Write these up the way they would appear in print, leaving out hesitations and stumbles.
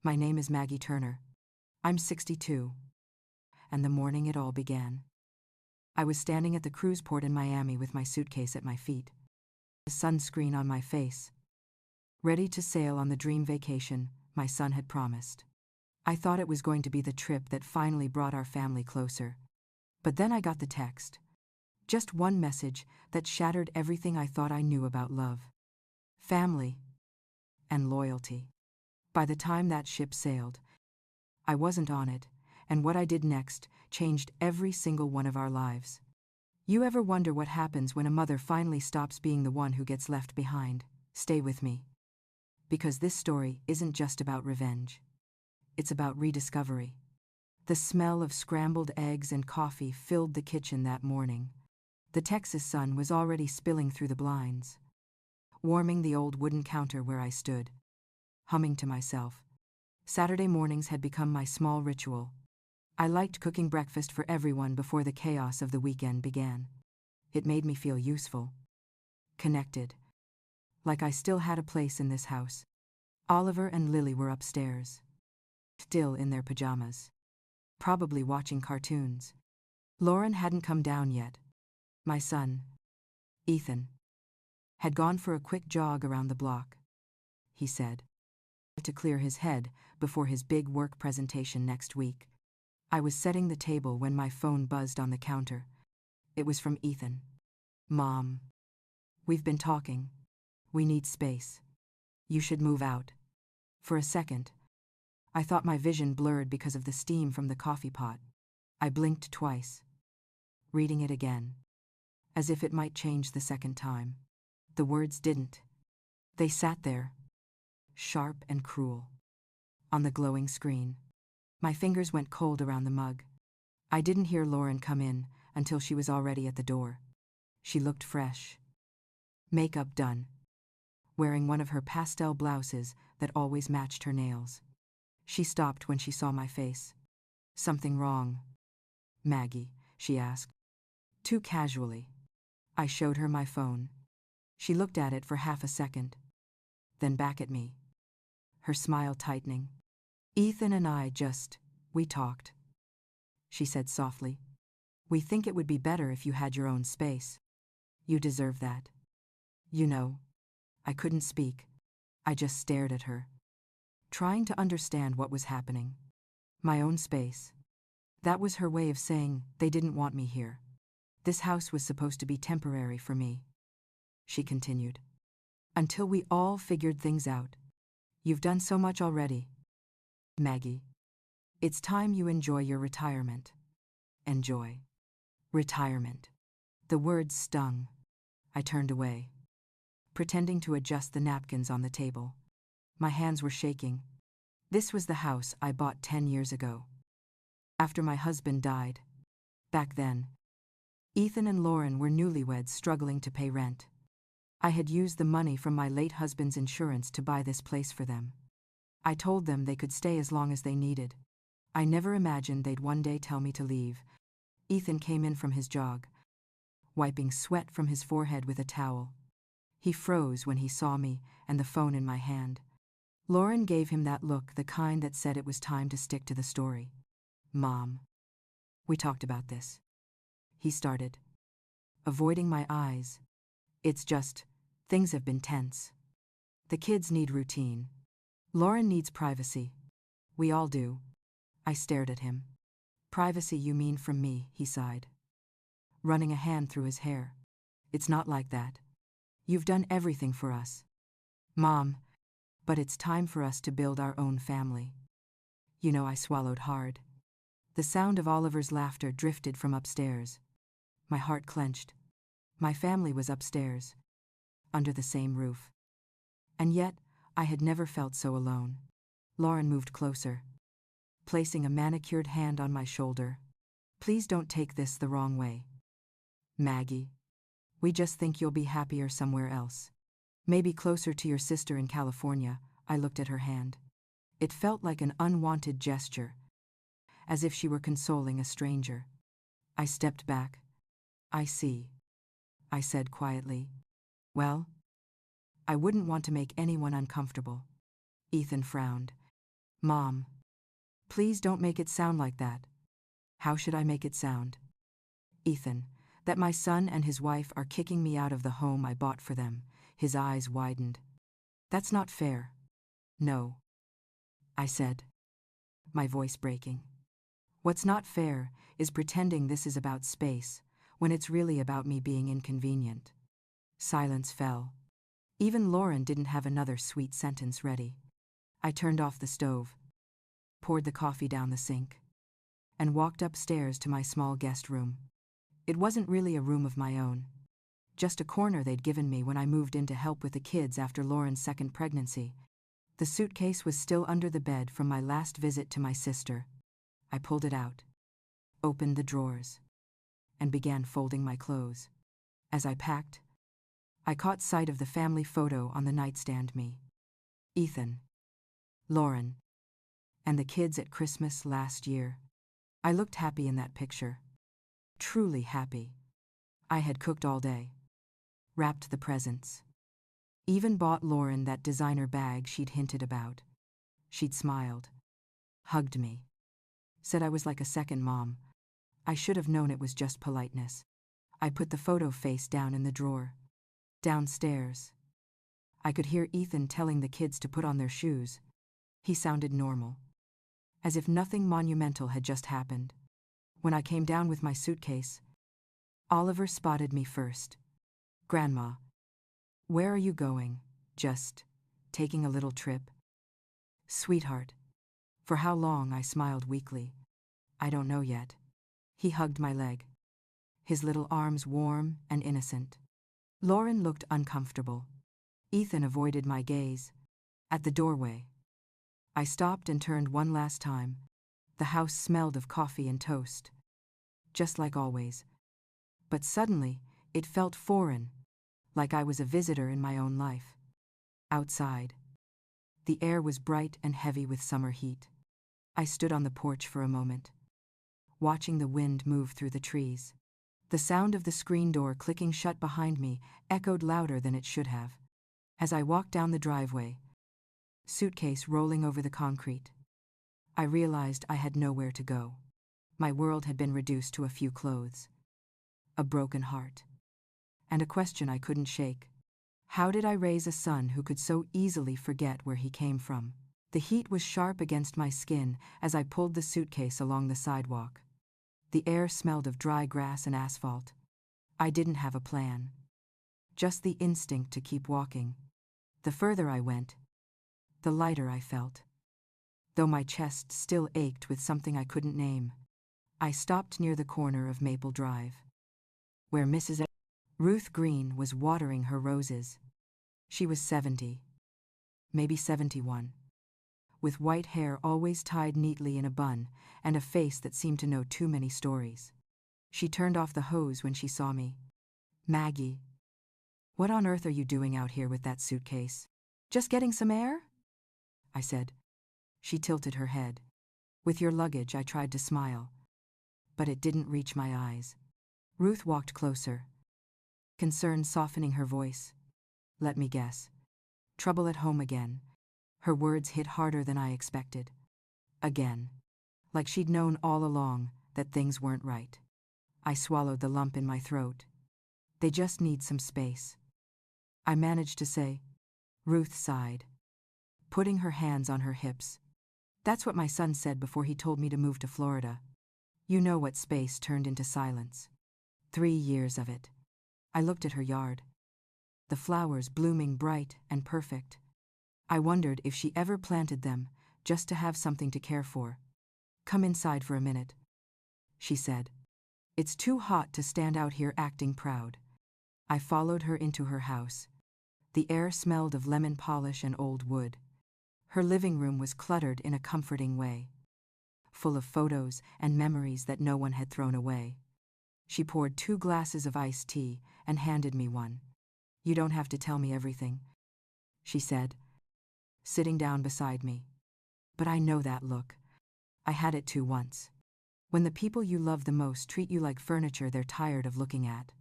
My name is Maggie Turner. I'm 62. And the morning it all began. I was standing at the cruise port in Miami with my suitcase at my feet, the sunscreen on my face, ready to sail on the dream vacation my son had promised. I thought it was going to be the trip that finally brought our family closer. But then I got the text. Just one message that shattered everything I thought I knew about love, family, and loyalty. By the time that ship sailed, I wasn't on it, and what I did next changed every single one of our lives. You ever wonder what happens when a mother finally stops being the one who gets left behind? Stay with me. Because this story isn't just about revenge. It's about rediscovery. The smell of scrambled eggs and coffee filled the kitchen that morning. The Texas sun was already spilling through the blinds, warming the old wooden counter where I stood, humming to myself. Saturday mornings had become my small ritual. I liked cooking breakfast for everyone before the chaos of the weekend began. It made me feel useful, connected, like I still had a place in this house. Oliver and Lily were upstairs, still in their pajamas, probably watching cartoons. Lauren hadn't come down yet. My son, Ethan, had gone for a quick jog around the block, he said, to clear his head before his big work presentation next week. I was setting the table when my phone buzzed on the counter. It was from Ethan. Mom, we've been talking. We need space. You should move out. For a second, I thought my vision blurred because of the steam from the coffee pot. I blinked twice, reading it again, as if it might change the second time. The words didn't. They sat there, sharp and cruel, on the glowing screen. My fingers went cold around the mug. I didn't hear Lauren come in until she was already at the door. She looked fresh, makeup done, wearing one of her pastel blouses that always matched her nails. She stopped when she saw my face. Something wrong, Maggie? She asked, too casually. I showed her my phone. She looked at it for half a second, then back at me, her smile tightening. Ethan and we talked, she said softly. We think it would be better if you had your own space. You deserve that. You know, I couldn't speak. I just stared at her, trying to understand what was happening. My own space. That was her way of saying they didn't want me here. This house was supposed to be temporary for me, she continued. Until we all figured things out. You've done so much already, Maggie. It's time you enjoy your retirement. Enjoy. Retirement. The words stung. I turned away, pretending to adjust the napkins on the table. My hands were shaking. This was the house I bought 10 years ago, after my husband died. Back then, Ethan and Lauren were newlyweds struggling to pay rent. I had used the money from my late husband's insurance to buy this place for them. I told them they could stay as long as they needed. I never imagined they'd one day tell me to leave. Ethan came in from his jog, wiping sweat from his forehead with a towel. He froze when he saw me and the phone in my hand. Lauren gave him that look, the kind that said it was time to stick to the story. Mom, we talked about this, he started, avoiding my eyes. It's just, things have been tense. The kids need routine. Lauren needs privacy. We all do. I stared at him. Privacy, you mean from me? He sighed, running a hand through his hair. It's not like that. You've done everything for us, Mom, but it's time for us to build our own family. You know, I swallowed hard. The sound of Oliver's laughter drifted from upstairs. My heart clenched. My family was upstairs, under the same roof. And yet, I had never felt so alone. Lauren moved closer, placing a manicured hand on my shoulder. Please don't take this the wrong way, Maggie. We just think you'll be happier somewhere else. Maybe closer to your sister in California. I looked at her hand. It felt like an unwanted gesture, as if she were consoling a stranger. I stepped back. I see, I said quietly. Well, I wouldn't want to make anyone uncomfortable. Ethan frowned. Mom, please don't make it sound like that. How should I make it sound? Ethan, that my son and his wife are kicking me out of the home I bought for them. His eyes widened. That's not fair. No, I said, my voice breaking. What's not fair is pretending this is about space, when it's really about me being inconvenient. Silence fell. Even Lauren didn't have another sweet sentence ready. I turned off the stove, poured the coffee down the sink, and walked upstairs to my small guest room. It wasn't really a room of my own, just a corner they'd given me when I moved in to help with the kids after Lauren's second pregnancy. The suitcase was still under the bed from my last visit to my sister. I pulled it out, opened the drawers, and began folding my clothes. As I packed, I caught sight of the family photo on the nightstand. Me, Ethan, Lauren, and the kids at Christmas last year. I looked happy in that picture. Truly happy. I had cooked all day, wrapped the presents, even bought Lauren that designer bag she'd hinted about. She'd smiled, hugged me, said I was like a second mom. I should have known it was just politeness. I put the photo face down in the drawer. Downstairs, I could hear Ethan telling the kids to put on their shoes. He sounded normal, as if nothing monumental had just happened. When I came down with my suitcase, Oliver spotted me first. Grandma, where are you going? Just taking a little trip? Sweetheart. For how long? I smiled weakly. I don't know yet. He hugged my leg, his little arms warm and innocent. Lauren looked uncomfortable. Ethan avoided my gaze. At the doorway, I stopped and turned one last time. The house smelled of coffee and toast, just like always. But suddenly, it felt foreign, like I was a visitor in my own life. Outside, the air was bright and heavy with summer heat. I stood on the porch for a moment, watching the wind move through the trees. The sound of the screen door clicking shut behind me echoed louder than it should have. As I walked down the driveway, suitcase rolling over the concrete, I realized I had nowhere to go. My world had been reduced to a few clothes, a broken heart, and a question I couldn't shake. How did I raise a son who could so easily forget where he came from? The heat was sharp against my skin as I pulled the suitcase along the sidewalk. The air smelled of dry grass and asphalt. I didn't have a plan, just the instinct to keep walking. The further I went, the lighter I felt, though my chest still ached with something I couldn't name. I stopped near the corner of Maple Drive, where Mrs. Ruth Green was watering her roses. She was 70, maybe 71, with white hair always tied neatly in a bun and a face that seemed to know too many stories. She turned off the hose when she saw me. Maggie, what on earth are you doing out here with that suitcase? Just getting some air? I said. She tilted her head. With your luggage, I tried to smile, but it didn't reach my eyes. Ruth walked closer, concern softening her voice. Let me guess. Trouble at home again. Her words hit harder than I expected. Again. Like she'd known all along that things weren't right. I swallowed the lump in my throat. They just need some space, I managed to say. Ruth sighed, putting her hands on her hips. That's what my son said before he told me to move to Florida. You know what space turned into silence. 3 years of it. I looked at her yard, the flowers blooming bright and perfect. I wondered if she ever planted them just to have something to care for. Come inside for a minute, she said. It's too hot to stand out here acting proud. I followed her into her house. The air smelled of lemon polish and old wood. Her living room was cluttered in a comforting way, full of photos and memories that no one had thrown away. She poured 2 glasses of iced tea and handed me one. You don't have to tell me everything, she said, sitting down beside me. But I know that look. I had it too once. When the people you love the most treat you like furniture they're tired of looking at.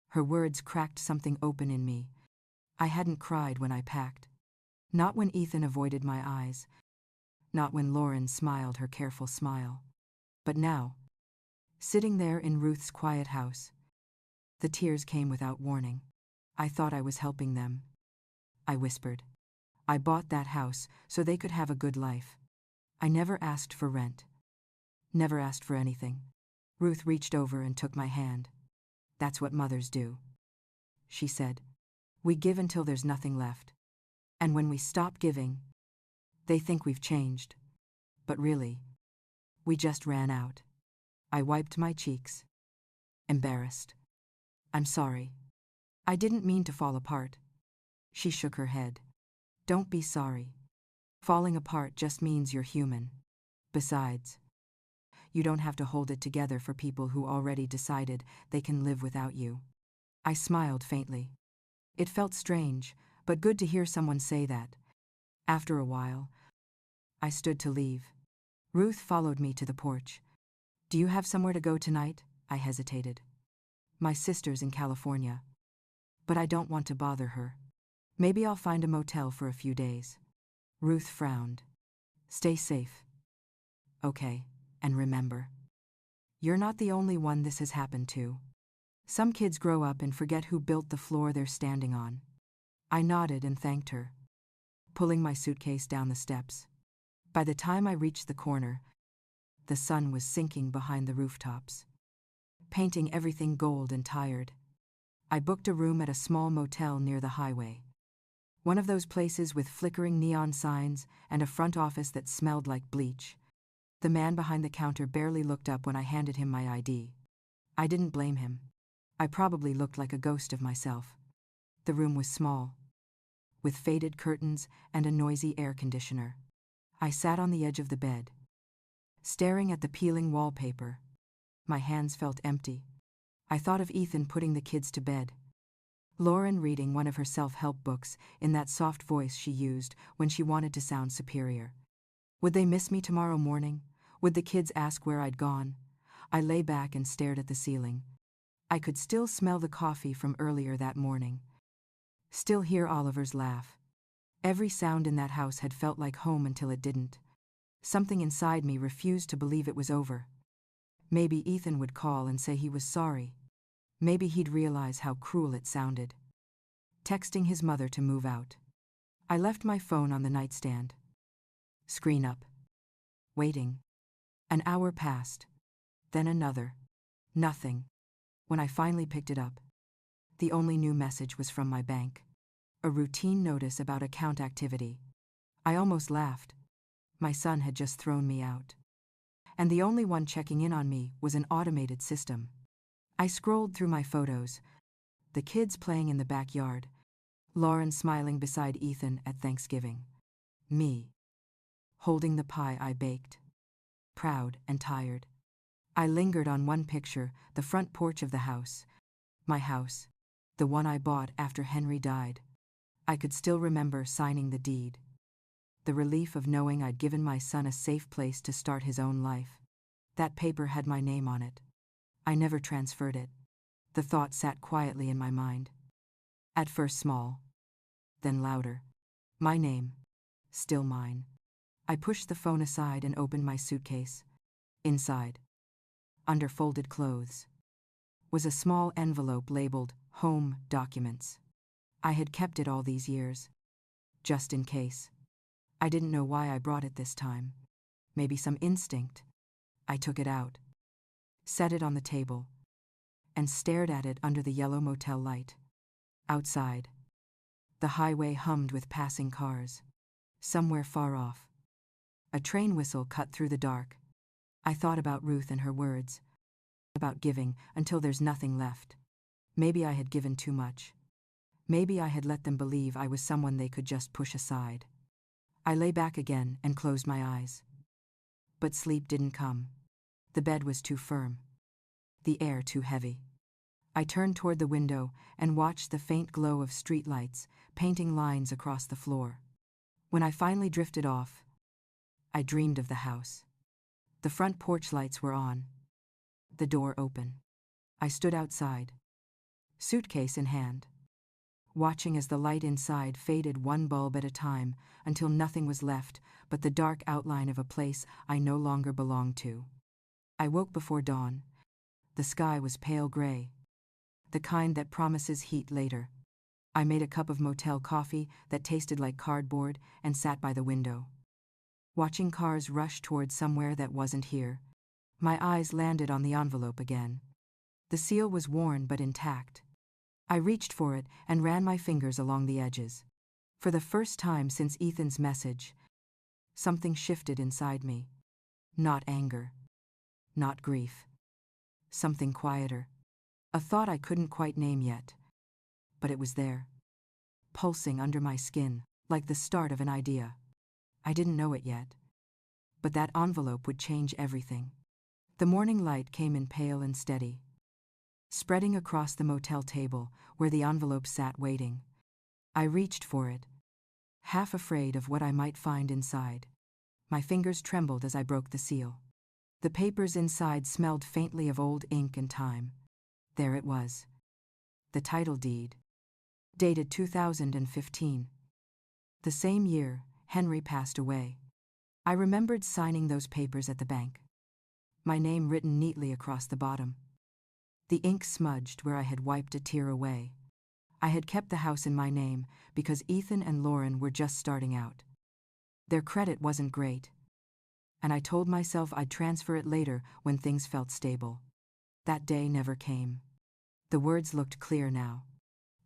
Her words cracked something open in me. I hadn't cried when I packed. Not when Ethan avoided my eyes. Not when Lauren smiled her careful smile. But now, sitting there in Ruth's quiet house, the tears came without warning. I thought I was helping them. I whispered. I bought that house so they could have a good life. I never asked for rent. Never asked for anything. Ruth reached over and took my hand. That's what mothers do, she said. We give until there's nothing left. And when we stop giving, they think we've changed. But really, we just ran out. I wiped my cheeks. Embarrassed. I'm sorry. I didn't mean to fall apart. She shook her head. Don't be sorry. Falling apart just means you're human. Besides, you don't have to hold it together for people who already decided they can live without you. I smiled faintly. It felt strange, but good to hear someone say that. After a while, I stood to leave. Ruth followed me to the porch. Do you have somewhere to go tonight? I hesitated. My sister's in California. But I don't want to bother her. Maybe I'll find a motel for a few days. Ruth frowned. Stay safe. Okay, and remember, you're not the only one this has happened to. Some kids grow up and forget who built the floor they're standing on. I nodded and thanked her, pulling my suitcase down the steps. By the time I reached the corner, the sun was sinking behind the rooftops, painting everything gold and tired. I booked a room at a small motel near the highway. One of those places with flickering neon signs and a front office that smelled like bleach. The man behind the counter barely looked up when I handed him my ID. I didn't blame him. I probably looked like a ghost of myself. The room was small, with faded curtains and a noisy air conditioner. I sat on the edge of the bed, staring at the peeling wallpaper. My hands felt empty. I thought of Ethan putting the kids to bed, Lauren reading one of her self-help books in that soft voice she used when she wanted to sound superior. Would they miss me tomorrow morning? Would the kids ask where I'd gone? I lay back and stared at the ceiling. I could still smell the coffee from earlier that morning. Still hear Oliver's laugh. Every sound in that house had felt like home until it didn't. Something inside me refused to believe it was over. Maybe Ethan would call and say he was sorry. Maybe he'd realize how cruel it sounded. Texting his mother to move out. I left my phone on the nightstand. Screen up. Waiting. An hour passed. Then another. Nothing. When I finally picked it up, the only new message was from my bank. A routine notice about account activity. I almost laughed. My son had just thrown me out. And the only one checking in on me was an automated system. I scrolled through my photos. The kids playing in the backyard. Lauren smiling beside Ethan at Thanksgiving. Me, holding the pie I baked. Proud and tired. I lingered on one picture, the front porch of the house. My house. The one I bought after Henry died. I could still remember signing the deed. The relief of knowing I'd given my son a safe place to start his own life. That paper had my name on it. I never transferred it. The thought sat quietly in my mind. At first small, then louder. My name. Still mine. I pushed the phone aside and opened my suitcase. Inside, under folded clothes, was a small envelope labeled Home Documents. I had kept it all these years, just in case. I didn't know why I brought it this time. Maybe some instinct. I took it out, set it on the table, and stared at it under the yellow motel light. Outside, the highway hummed with passing cars. Somewhere far off, a train whistle cut through the dark. I thought about Ruth and her words, about giving until there's nothing left. Maybe I had given too much. Maybe I had let them believe I was someone they could just push aside. I lay back again and closed my eyes. But sleep didn't come. The bed was too firm. The air too heavy. I turned toward the window and watched the faint glow of streetlights painting lines across the floor. When I finally drifted off, I dreamed of the house. The front porch lights were on. The door open. I stood outside, suitcase in hand, watching as the light inside faded one bulb at a time until nothing was left but the dark outline of a place I no longer belonged to. I woke before dawn. The sky was pale gray, the kind that promises heat later. I made a cup of motel coffee that tasted like cardboard and sat by the window. Watching cars rush towards somewhere that wasn't here, my eyes landed on the envelope again. The seal was worn but intact. I reached for it and ran my fingers along the edges. For the first time since Ethan's message, something shifted inside me. Not anger. Not grief. Something quieter. A thought I couldn't quite name yet. But it was there. Pulsing under my skin, like the start of an idea. I didn't know it yet. But that envelope would change everything. The morning light came in pale and steady, spreading across the motel table where the envelope sat waiting. I reached for it, half afraid of what I might find inside. My fingers trembled as I broke the seal. The papers inside smelled faintly of old ink and time. There it was. The title deed. Dated 2015. The same year, Henry passed away. I remembered signing those papers at the bank. My name written neatly across the bottom. The ink smudged where I had wiped a tear away. I had kept the house in my name because Ethan and Lauren were just starting out. Their credit wasn't great, and I told myself I'd transfer it later when things felt stable. That day never came. The words looked clear now.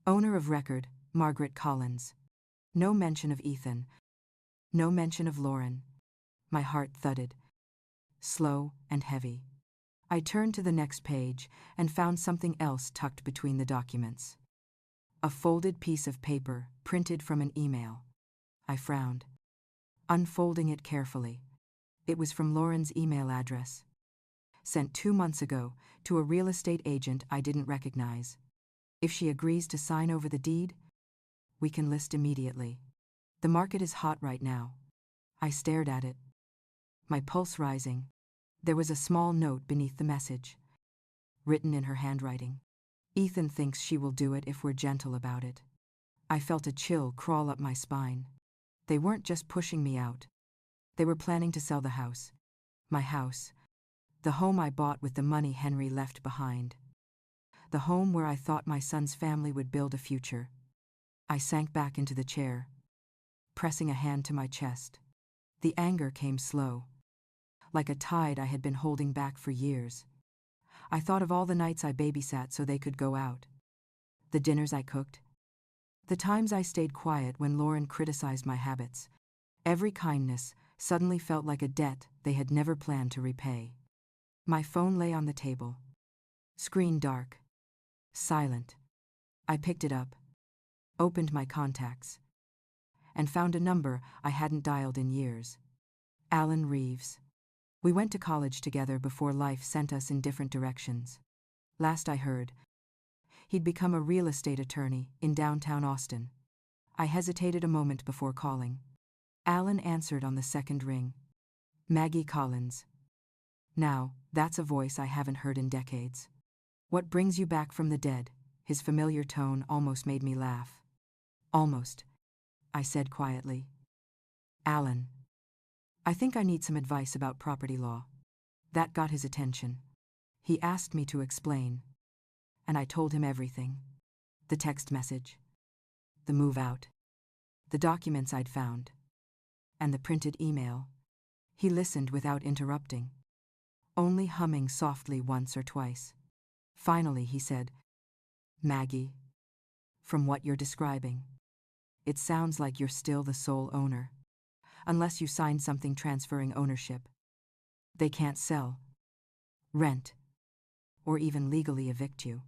Owner of record, Margaret Collins. No mention of Ethan. No mention of Lauren. My heart thudded, slow and heavy. I turned to the next page and found something else tucked between the documents. A folded piece of paper, printed from an email. I frowned, unfolding it carefully. It was from Lauren's email address. Sent 2 months ago to a real estate agent I didn't recognize. If she agrees to sign over the deed, we can list immediately. The market is hot right now. I stared at it, my pulse rising. There was a small note beneath the message, written in her handwriting. Ethan thinks she will do it if we're gentle about it. I felt a chill crawl up my spine. They weren't just pushing me out. They were planning to sell the house. My house. The home I bought with the money Henry left behind. The home where I thought my son's family would build a future. I sank back into the chair, pressing a hand to my chest. The anger came slow, like a tide I had been holding back for years. I thought of all the nights I babysat so they could go out. The dinners I cooked. The times I stayed quiet when Lauren criticized my habits. Every kindness suddenly felt like a debt they had never planned to repay. My phone lay on the table. Screen dark. Silent. I picked it up, opened my contacts, and found a number I hadn't dialed in years. Alan Reeves. We went to college together before life sent us in different directions. Last I heard, he'd become a real estate attorney in downtown Austin. I hesitated a moment before calling. Alan answered on the second ring. Maggie Collins. Now, that's a voice I haven't heard in decades. What brings you back from the dead? His familiar tone almost made me laugh. Almost, I said quietly. Alan. I think I need some advice about property law. That got his attention. He asked me to explain, and I told him everything. The text message, the move out, the documents I'd found, and the printed email. He listened without interrupting, only humming softly once or twice. Finally he said, Maggie, from what you're describing, it sounds like you're still the sole owner. Unless you signed something transferring ownership. They can't sell, rent, or even legally evict you.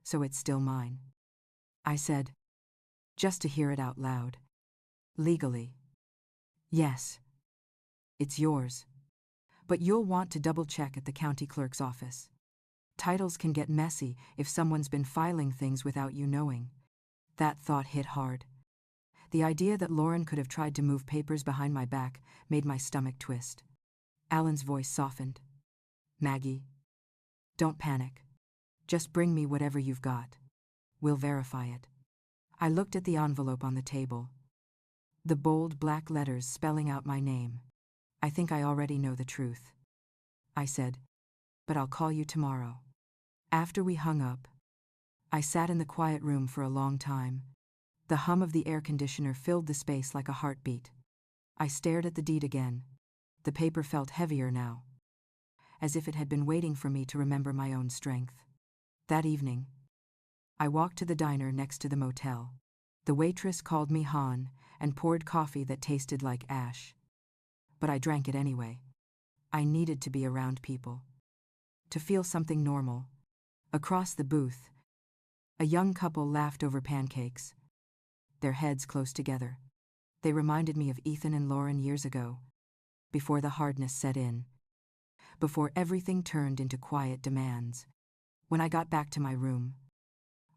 So it's still mine. I said, just to hear it out loud. Legally. Yes. It's yours. But you'll want to double-check at the county clerk's office. Titles can get messy if someone's been filing things without you knowing. That thought hit hard. The idea that Lauren could have tried to move papers behind my back made my stomach twist. Alan's voice softened. Maggie, don't panic. Just bring me whatever you've got. We'll verify it. I looked at the envelope on the table. The bold black letters spelling out my name. I think I already know the truth, I said, but I'll call you tomorrow. After we hung up, I sat in the quiet room for a long time. The hum of the air conditioner filled the space like a heartbeat. I stared at the deed again. The paper felt heavier now, as if it had been waiting for me to remember my own strength. That evening, I walked to the diner next to the motel. The waitress called me Han and poured coffee that tasted like ash. But I drank it anyway. I needed to be around people, to feel something normal. Across the booth, a young couple laughed over pancakes, their heads close together. They reminded me of Ethan and Lauren years ago, before the hardness set in, before everything turned into quiet demands. When I got back to my room,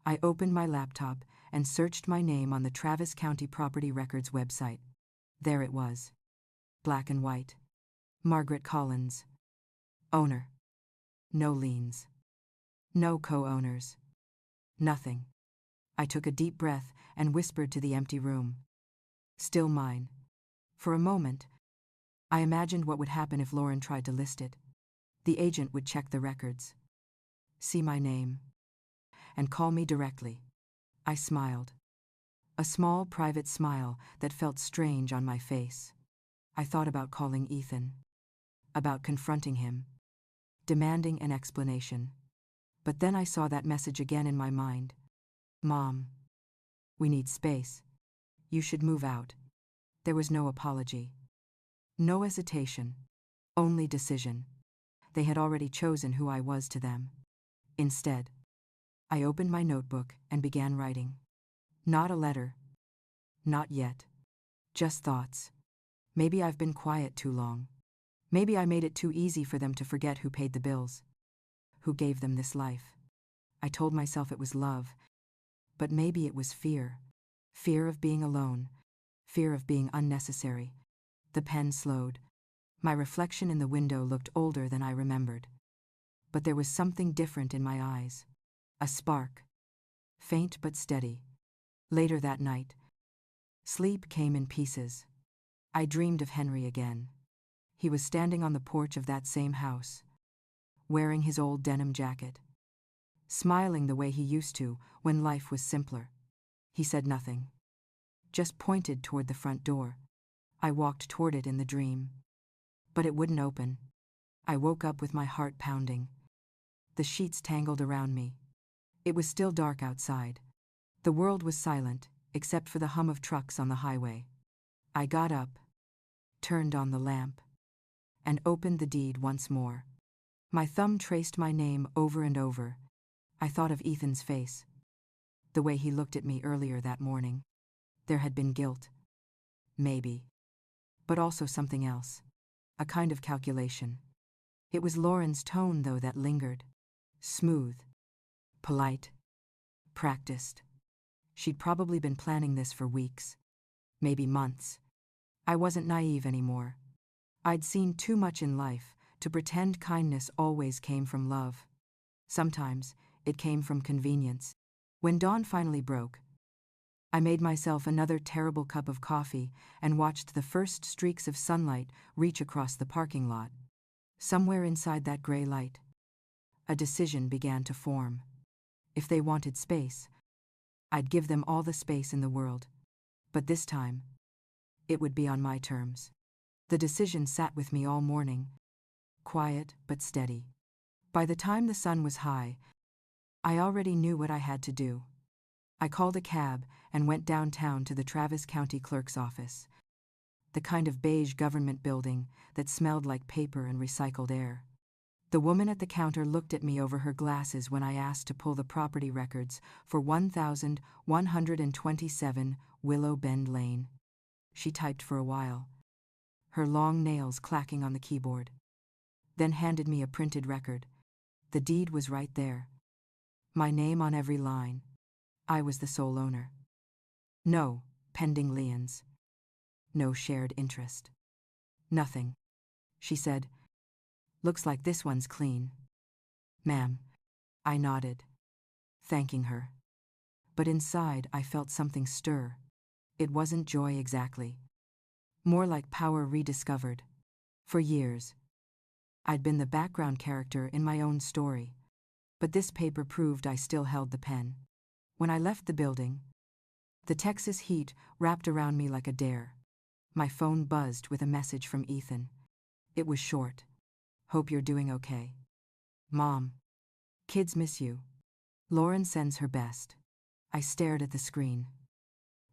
I opened my laptop and searched my name on the Travis County Property Records website. There it was, black and white. Margaret Collins, owner. No liens. No co-owners. Nothing. I took a deep breath and whispered to the empty room. Still mine. For a moment, I imagined what would happen if Lauren tried to list it. The agent would check the records, see my name, and call me directly. I smiled. A small, private smile that felt strange on my face. I thought about calling Ethan, about confronting him, demanding an explanation. But then I saw that message again in my mind. Mom, we need space. You should move out. There was no apology. No hesitation. Only decision. They had already chosen who I was to them. Instead, I opened my notebook and began writing. Not a letter. Not yet. Just thoughts. Maybe I've been quiet too long. Maybe I made it too easy for them to forget who paid the bills, who gave them this life. I told myself it was love, but maybe it was fear. Fear of being alone. Fear of being unnecessary. The pen slowed. My reflection in the window looked older than I remembered. But there was something different in my eyes. A spark. Faint but steady. Later that night, sleep came in pieces. I dreamed of Henry again. He was standing on the porch of that same house, wearing his old denim jacket, smiling the way he used to when life was simpler. He said nothing, just pointed toward the front door. I walked toward it in the dream, but it wouldn't open. I woke up with my heart pounding. The sheets tangled around me. It was still dark outside. The world was silent, except for the hum of trucks on the highway. I got up, turned on the lamp, and opened the deed once more. My thumb traced my name over and over. I thought of Ethan's face, the way he looked at me earlier that morning. There had been guilt, maybe, but also something else, a kind of calculation. It was Lauren's tone, though, that lingered. Smooth, polite, practiced. She'd probably been planning this for weeks, maybe months. I wasn't naive anymore. I'd seen too much in life to pretend kindness always came from love. Sometimes it came from convenience. When dawn finally broke, I made myself another terrible cup of coffee and watched the first streaks of sunlight reach across the parking lot. Somewhere inside that gray light, a decision began to form. If they wanted space, I'd give them all the space in the world. But this time, it would be on my terms. The decision sat with me all morning, quiet but steady. By the time the sun was high, I already knew what I had to do. I called a cab and went downtown to the Travis County Clerk's office, the kind of beige government building that smelled like paper and recycled air. The woman at the counter looked at me over her glasses when I asked to pull the property records for 1127 Willow Bend Lane. She typed for a while, her long nails clacking on the keyboard, then handed me a printed record. The deed was right there. My name on every line. I was the sole owner. No pending liens. No shared interest. Nothing. She said, "Looks like this one's clean." "Ma'am." I nodded, thanking her. But inside I felt something stir. It wasn't joy exactly. More like power rediscovered. For years, I'd been the background character in my own story. But this paper proved I still held the pen. When I left the building, the Texas heat wrapped around me like a dare. My phone buzzed with a message from Ethan. It was short. Hope you're doing okay. Mom. Kids miss you. Lauren sends her best. I stared at the screen.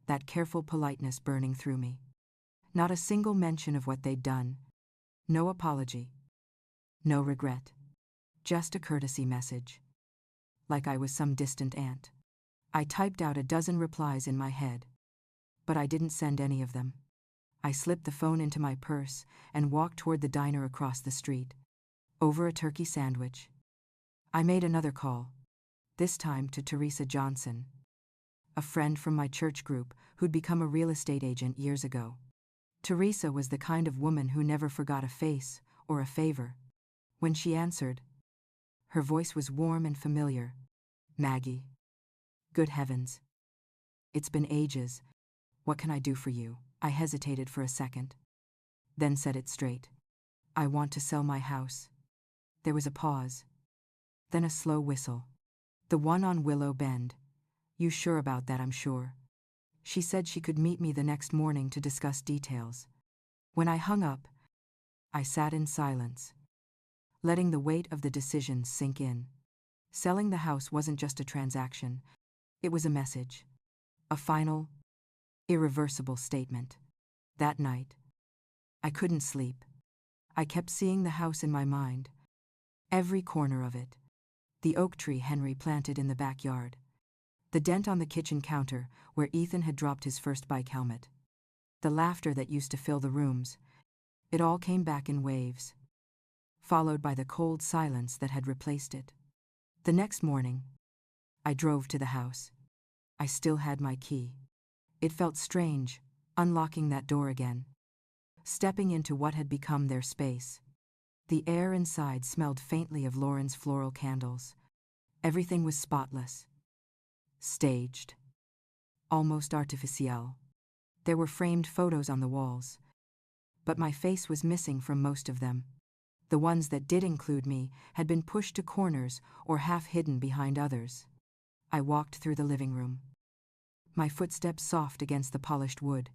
That careful politeness burning through me. Not a single mention of what they'd done. No apology. No regret. Just a courtesy message. Like I was some distant aunt. I typed out a dozen replies in my head. But I didn't send any of them. I slipped the phone into my purse and walked toward the diner across the street. Over a turkey sandwich. I made another call. This time to Teresa Johnson, a friend from my church group who'd become a real estate agent years ago. Teresa was the kind of woman who never forgot a face or a favor. When she answered, her voice was warm and familiar. Maggie. Good heavens. It's been ages. What can I do for you? I hesitated for a second. Then said it straight. I want to sell my house. There was a pause. Then a slow whistle. The one on Willow Bend. You sure about that? I'm sure. She said she could meet me the next morning to discuss details. When I hung up, I sat in silence, letting the weight of the decision sink in. Selling the house wasn't just a transaction. It was a message. A final, irreversible statement. That night, I couldn't sleep. I kept seeing the house in my mind. Every corner of it. The oak tree Henry planted in the backyard. The dent on the kitchen counter where Ethan had dropped his first bike helmet. The laughter that used to fill the rooms. It all came back in waves, followed by the cold silence that had replaced it. The next morning, I drove to the house. I still had my key. It felt strange, unlocking that door again. Stepping into what had become their space. The air inside smelled faintly of Lauren's floral candles. Everything was spotless. Staged. Almost artificial. There were framed photos on the walls. But my face was missing from most of them. The ones that did include me had been pushed to corners or half hidden behind others. I walked through the living room. My footsteps soft against the polished wood.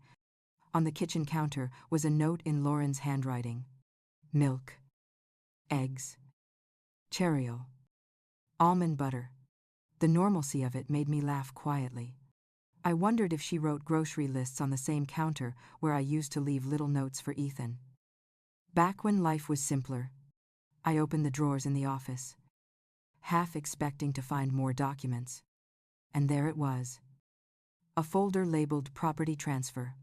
On the kitchen counter was a note in Lauren's handwriting. Milk. Eggs. Cereal. Almond butter. The normalcy of it made me laugh quietly. I wondered if she wrote grocery lists on the same counter where I used to leave little notes for Ethan. Back when life was simpler, I opened the drawers in the office, half expecting to find more documents. And there it was. A folder labeled Property Transfer.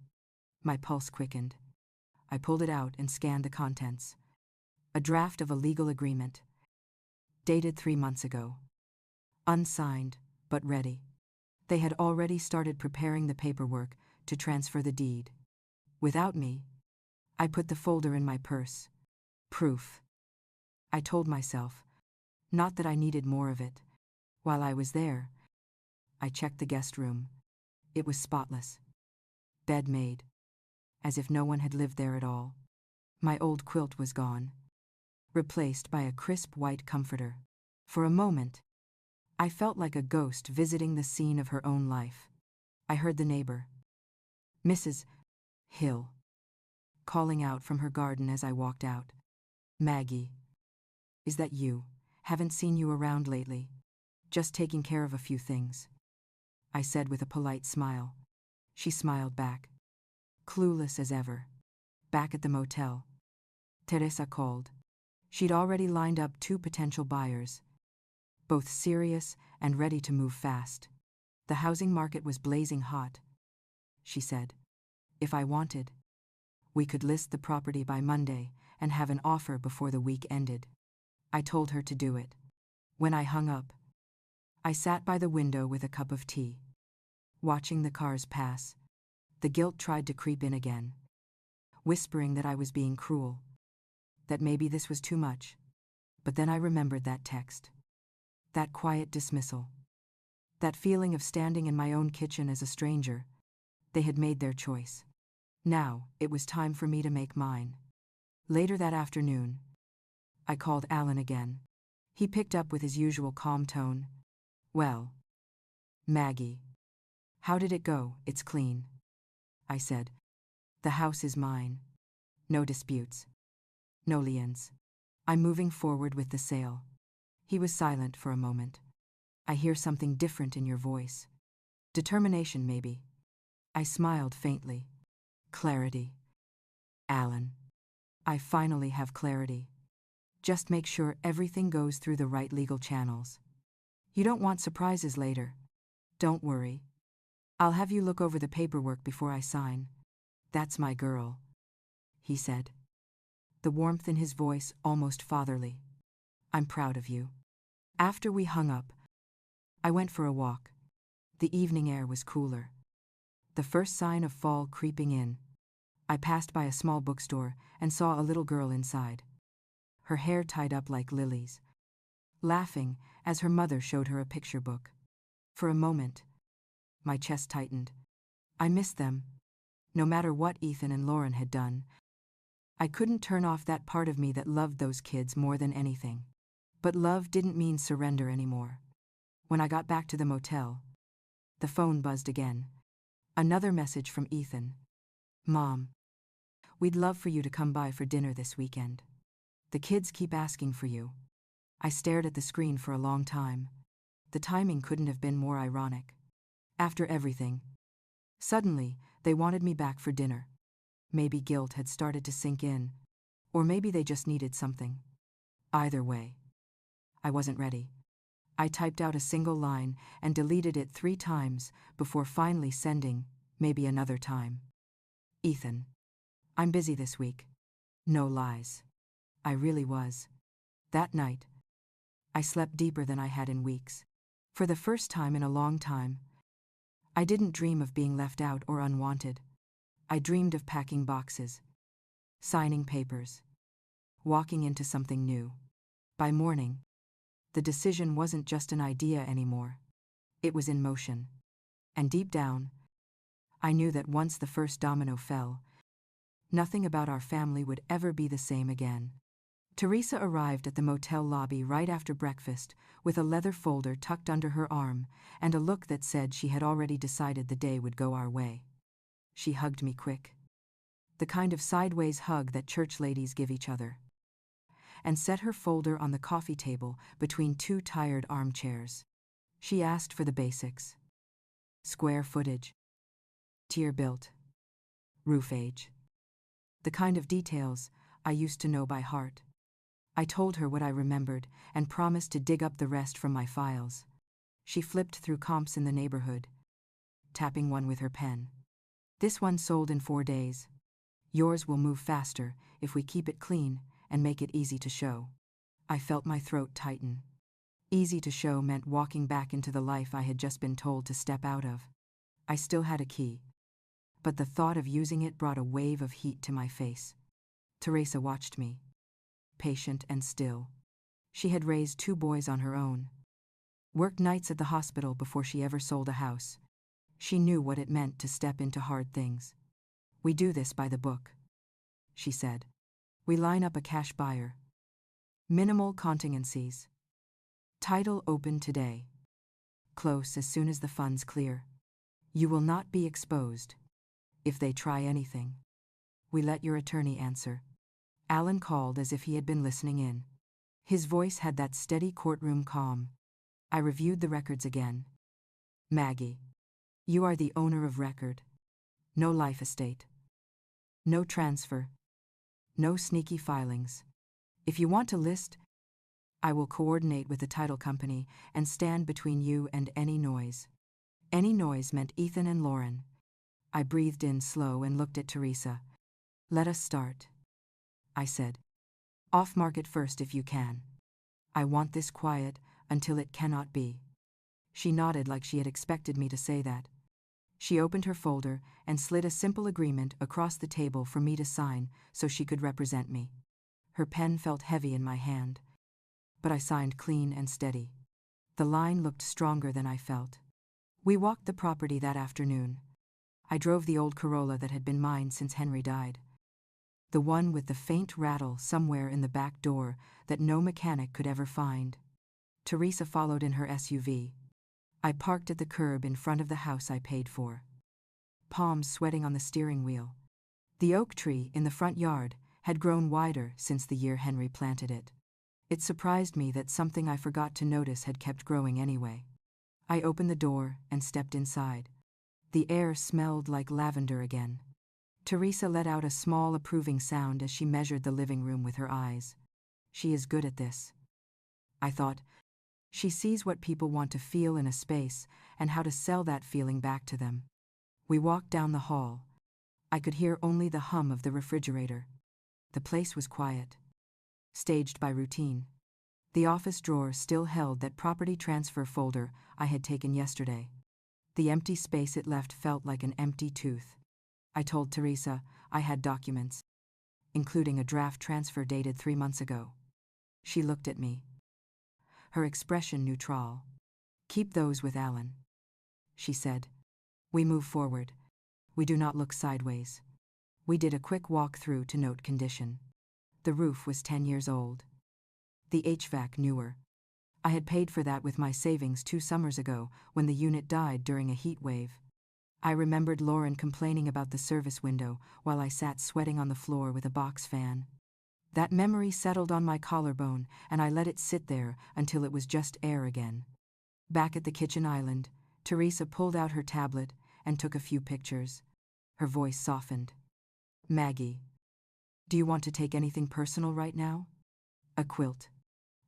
My pulse quickened. I pulled it out and scanned the contents. A draft of a legal agreement. Dated 3 months ago. Unsigned, but ready. They had already started preparing the paperwork to transfer the deed. Without me, I put the folder in my purse. Proof. I told myself. Not that I needed more of it. While I was there, I checked the guest room. It was spotless. Bed made. As if no one had lived there at all. My old quilt was gone. Replaced by a crisp white comforter. For a moment, I felt like a ghost visiting the scene of her own life. I heard the neighbor, Mrs. Hill, calling out from her garden as I walked out. Maggie. Is that you? Haven't seen you around lately. Just taking care of a few things. I said with a polite smile. She smiled back. Clueless as ever. Back at the motel. Teresa called. She'd already lined up 2 potential buyers. Both serious and ready to move fast. The housing market was blazing hot. She said, if I wanted, we could list the property by Monday and have an offer before the week ended. I told her to do it. When I hung up, I sat by the window with a cup of tea. Watching the cars pass, the guilt tried to creep in again. Whispering that I was being cruel. That maybe this was too much. But then I remembered that text. That quiet dismissal. That feeling of standing in my own kitchen as a stranger. They had made their choice. Now, it was time for me to make mine. Later that afternoon, I called Alan again. He picked up with his usual calm tone. "Well, Maggie, how did it go?" "It's clean," I said. "The house is mine. No disputes. No liens. I'm moving forward with the sale." He was silent for a moment. "I hear something different in your voice. Determination, maybe." I smiled faintly. "Clarity. Alan. I finally have clarity. Just make sure everything goes through the right legal channels. You don't want surprises later. Don't worry. I'll have you look over the paperwork before I sign. That's my girl," he said. The warmth in his voice almost fatherly. "I'm proud of you." After we hung up, I went for a walk. The evening air was cooler. The first sign of fall creeping in. I passed by a small bookstore and saw a little girl inside. Her hair tied up like lilies, laughing as her mother showed her a picture book. For a moment, my chest tightened. I missed them. No matter what Ethan and Lauren had done, I couldn't turn off that part of me that loved those kids more than anything. But love didn't mean surrender anymore. When I got back to the motel, the phone buzzed again. Another message from Ethan. "Mom, we'd love for you to come by for dinner this weekend. The kids keep asking for you." I stared at the screen for a long time. The timing couldn't have been more ironic. After everything. Suddenly, they wanted me back for dinner. Maybe guilt had started to sink in, or maybe they just needed something. Either way, I wasn't ready. I typed out a single line and deleted it 3 times before finally sending, maybe another time. "Ethan, I'm busy this week." No lies. I really was. That night, I slept deeper than I had in weeks. For the first time in a long time, I didn't dream of being left out or unwanted. I dreamed of packing boxes, signing papers, walking into something new. By morning, the decision wasn't just an idea anymore. It was in motion. And deep down, I knew that once the first domino fell, nothing about our family would ever be the same again. Teresa arrived at the motel lobby right after breakfast with a leather folder tucked under her arm and a look that said she had already decided the day would go our way. She hugged me quick. The kind of sideways hug that church ladies give each other. And set her folder on the coffee table between 2 tired armchairs. She asked for the basics. Square footage. Tier built. Roof age. The kind of details I used to know by heart. I told her what I remembered and promised to dig up the rest from my files. She flipped through comps in the neighborhood, tapping one with her pen. "This one sold in 4 days. Yours will move faster if we keep it clean and make it easy to show." I felt my throat tighten. Easy to show meant walking back into the life I had just been told to step out of. I still had a key, but the thought of using it brought a wave of heat to my face. Teresa watched me, patient and still. She had raised 2 boys on her own. Worked nights at the hospital before she ever sold a house. She knew what it meant to step into hard things. "We do this by the book," she said. "We line up a cash buyer. Minimal contingencies. Title open today. Close as soon as the funds clear. You will not be exposed. If they try anything, we let your attorney answer." Alan called as if he had been listening in. His voice had that steady courtroom calm. I reviewed the records again. "Maggie, you are the owner of record. No life estate. No transfer. No sneaky filings. If you want to list, I will coordinate with the title company and stand between you and any noise." Any noise meant Ethan and Lauren. I breathed in slow and looked at Teresa. "Let us start," I said. "Off market first if you can. I want this quiet until it cannot be." She nodded like she had expected me to say that. She opened her folder and slid a simple agreement across the table for me to sign so she could represent me. Her pen felt heavy in my hand, but I signed clean and steady. The line looked stronger than I felt. We walked the property that afternoon. I drove the old Corolla that had been mine since Henry died. The one with the faint rattle somewhere in the back door that no mechanic could ever find. Teresa followed in her SUV. I parked at the curb in front of the house I paid for. Palms sweating on the steering wheel. The oak tree in the front yard had grown wider since the year Henry planted it. It surprised me that something I forgot to notice had kept growing anyway. I opened the door and stepped inside. The air smelled like lavender again. Teresa let out a small approving sound as she measured the living room with her eyes. She is good at this, I thought. She sees what people want to feel in a space and how to sell that feeling back to them. We walked down the hall. I could hear only the hum of the refrigerator. The place was quiet, staged by routine. The office drawer still held that property transfer folder I had taken yesterday. The empty space it left felt like an empty tooth. I told Teresa I had documents, including a draft transfer dated 3 months ago. She looked at me, her expression neutral. "Keep those with Alan," she said. We move forward. We do not look sideways. We did a quick walk through to note condition. The roof was 10 years old. The HVAC newer. I had paid for that with my savings 2 summers ago when the unit died during a heat wave. I remembered Lauren complaining about the service window while I sat sweating on the floor with a box fan. That memory settled on my collarbone, and I let it sit there until it was just air again. Back at the kitchen island, Teresa pulled out her tablet and took a few pictures. Her voice softened. "Maggie, do you want to take anything personal right now? A quilt,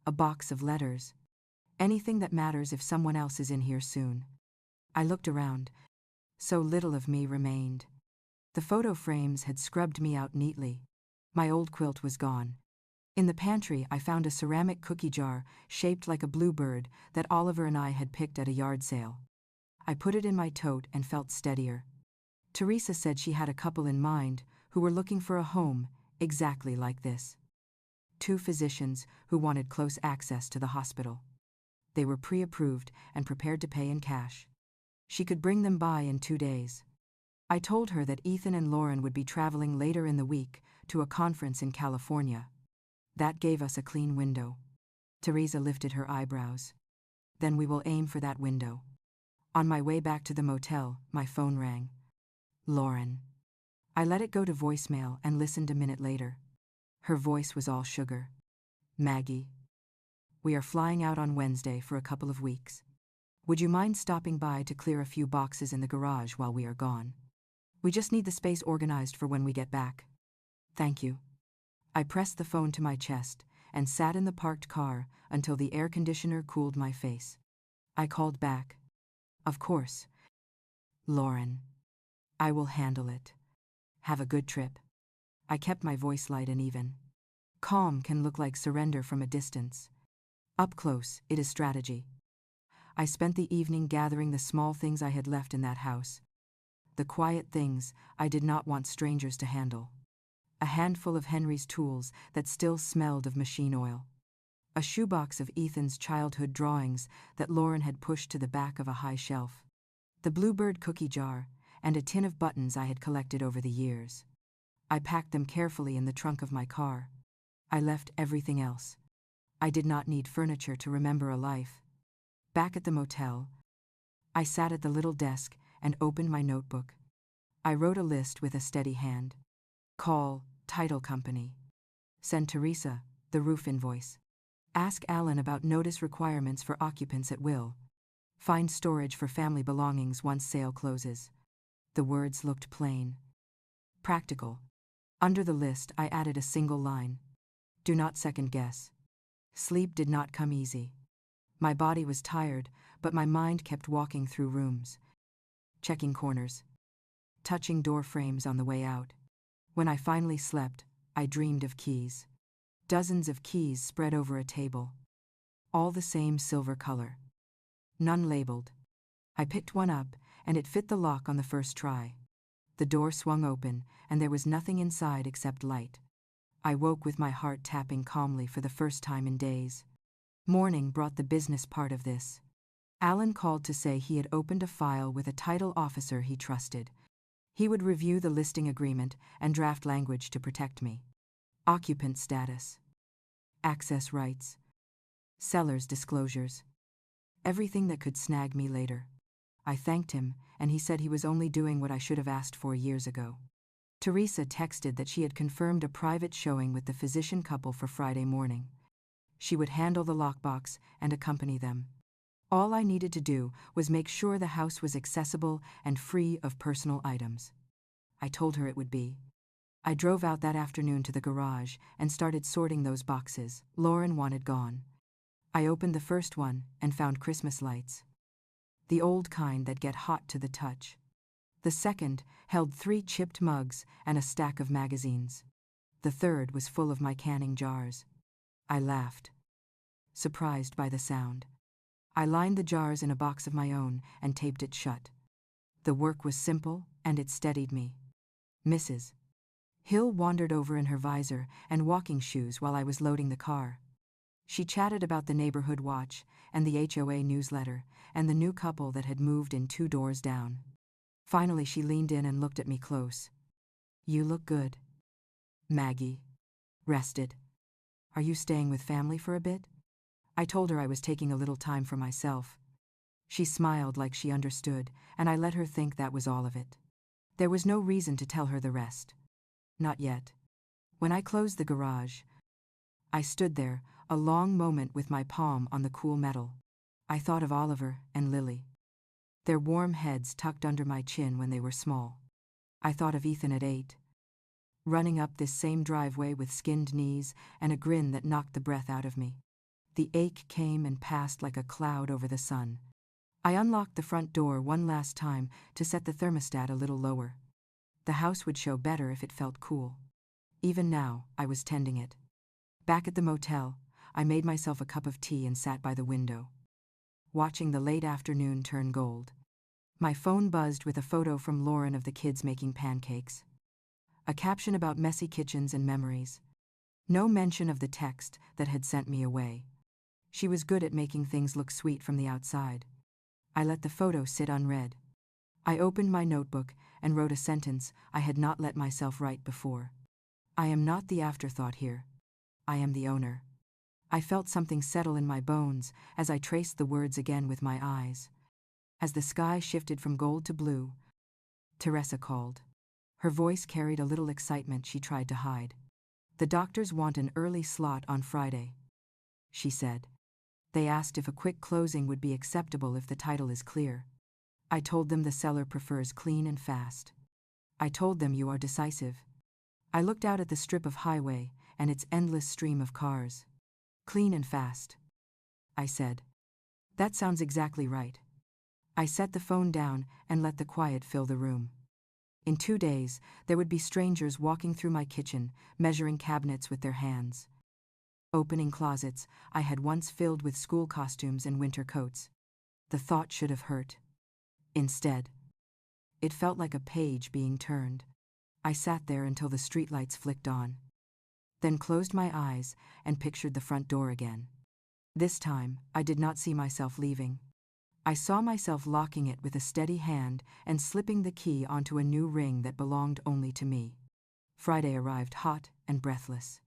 a box of letters, anything that matters if someone else is in here soon." I looked around. So little of me remained. The photo frames had scrubbed me out neatly. My old quilt was gone. In the pantry, I found a ceramic cookie jar shaped like a bluebird that Oliver and I had picked at a yard sale. I put it in my tote and felt steadier. Teresa said she had a couple in mind who were looking for a home exactly like this. 2 physicians who wanted close access to the hospital. They were pre-approved and prepared to pay in cash. She could bring them by in 2 days. I told her that Ethan and Lauren would be traveling later in the week to a conference in California. That gave us a clean window. Teresa lifted her eyebrows. "Then we will aim for that window." On my way back to the motel, my phone rang. Lauren. I let it go to voicemail and listened a minute later. Her voice was all sugar. "Maggie, we are flying out on Wednesday for a couple of weeks. Would you mind stopping by to clear a few boxes in the garage while we are gone? We just need the space organized for when we get back." "Thank you." I pressed the phone to my chest and sat in the parked car until the air conditioner cooled my face. I called back. "Of course. Lauren. I will handle it. Have a good trip." I kept my voice light and even. Calm can look like surrender from a distance. Up close, it is strategy. I spent the evening gathering the small things I had left in that house. The quiet things I did not want strangers to handle. A handful of Henry's tools that still smelled of machine oil. A shoebox of Ethan's childhood drawings that Lauren had pushed to the back of a high shelf. The bluebird cookie jar, and a tin of buttons I had collected over the years. I packed them carefully in the trunk of my car. I left everything else. I did not need furniture to remember a life. Back at the motel, I sat at the little desk and opened my notebook. I wrote a list with a steady hand. Call title company. Send Teresa the roof invoice. Ask Alan about notice requirements for occupants at will. Find storage for family belongings once sale closes. The words looked plain. Practical. Under the list, I added a single line. Do not second guess. Sleep did not come easy. My body was tired, but my mind kept walking through rooms. Checking corners. Touching door frames on the way out. When I finally slept, I dreamed of keys. Dozens of keys spread over a table. All the same silver color. None labeled. I picked one up, and it fit the lock on the first try. The door swung open, and there was nothing inside except light. I woke with my heart tapping calmly for the first time in days. Morning brought the business part of this. Alan called to say he had opened a file with a title officer he trusted. He would review the listing agreement and draft language to protect me. Occupant status, access rights, seller's disclosures, everything that could snag me later. I thanked him, and he said he was only doing what I should have asked for years ago. Teresa texted that she had confirmed a private showing with the physician couple for Friday morning. She would handle the lockbox and accompany them. All I needed to do was make sure the house was accessible and free of personal items. I told her it would be. I drove out that afternoon to the garage and started sorting those boxes Lauren wanted gone. I opened the first one and found Christmas lights. The old kind that get hot to the touch. The second held 3 chipped mugs and a stack of magazines. The third was full of my canning jars. I laughed, surprised by the sound. I lined the jars in a box of my own and taped it shut. The work was simple, and it steadied me. Mrs. Hill wandered over in her visor and walking shoes while I was loading the car. She chatted about the neighborhood watch and the HOA newsletter and the new couple that had moved in 2 doors down. Finally, she leaned in and looked at me close. "You look good, Maggie." "Rested. Are you staying with family for a bit?" I told her I was taking a little time for myself. She smiled like she understood, and I let her think that was all of it. There was no reason to tell her the rest. Not yet. When I closed the garage, I stood there, a long moment with my palm on the cool metal. I thought of Oliver and Lily, their warm heads tucked under my chin when they were small. I thought of Ethan at 8, running up this same driveway with skinned knees and a grin that knocked the breath out of me. The ache came and passed like a cloud over the sun. I unlocked the front door one last time to set the thermostat a little lower. The house would show better if it felt cool. Even now, I was tending it. Back at the motel, I made myself a cup of tea and sat by the window, watching the late afternoon turn gold. My phone buzzed with a photo from Lauren of the kids making pancakes. A caption about messy kitchens and memories. No mention of the text that had sent me away. She was good at making things look sweet from the outside. I let the photo sit unread. I opened my notebook and wrote a sentence I had not let myself write before. I am not the afterthought here. I am the owner. I felt something settle in my bones as I traced the words again with my eyes. As the sky shifted from gold to blue, Teresa called. Her voice carried a little excitement she tried to hide. "The doctors want an early slot on Friday," she said. "They asked if a quick closing would be acceptable if the title is clear." I told them the seller prefers clean and fast. I told them you are decisive. I looked out at the strip of highway and its endless stream of cars. "Clean and fast," I said. "That sounds exactly right." I set the phone down and let the quiet fill the room. In 2 days, there would be strangers walking through my kitchen, measuring cabinets with their hands, opening closets I had once filled with school costumes and winter coats. The thought should have hurt. Instead, it felt like a page being turned. I sat there until the streetlights flicked on, then closed my eyes and pictured the front door again. This time, I did not see myself leaving. I saw myself locking it with a steady hand and slipping the key onto a new ring that belonged only to me. Friday arrived hot and breathless.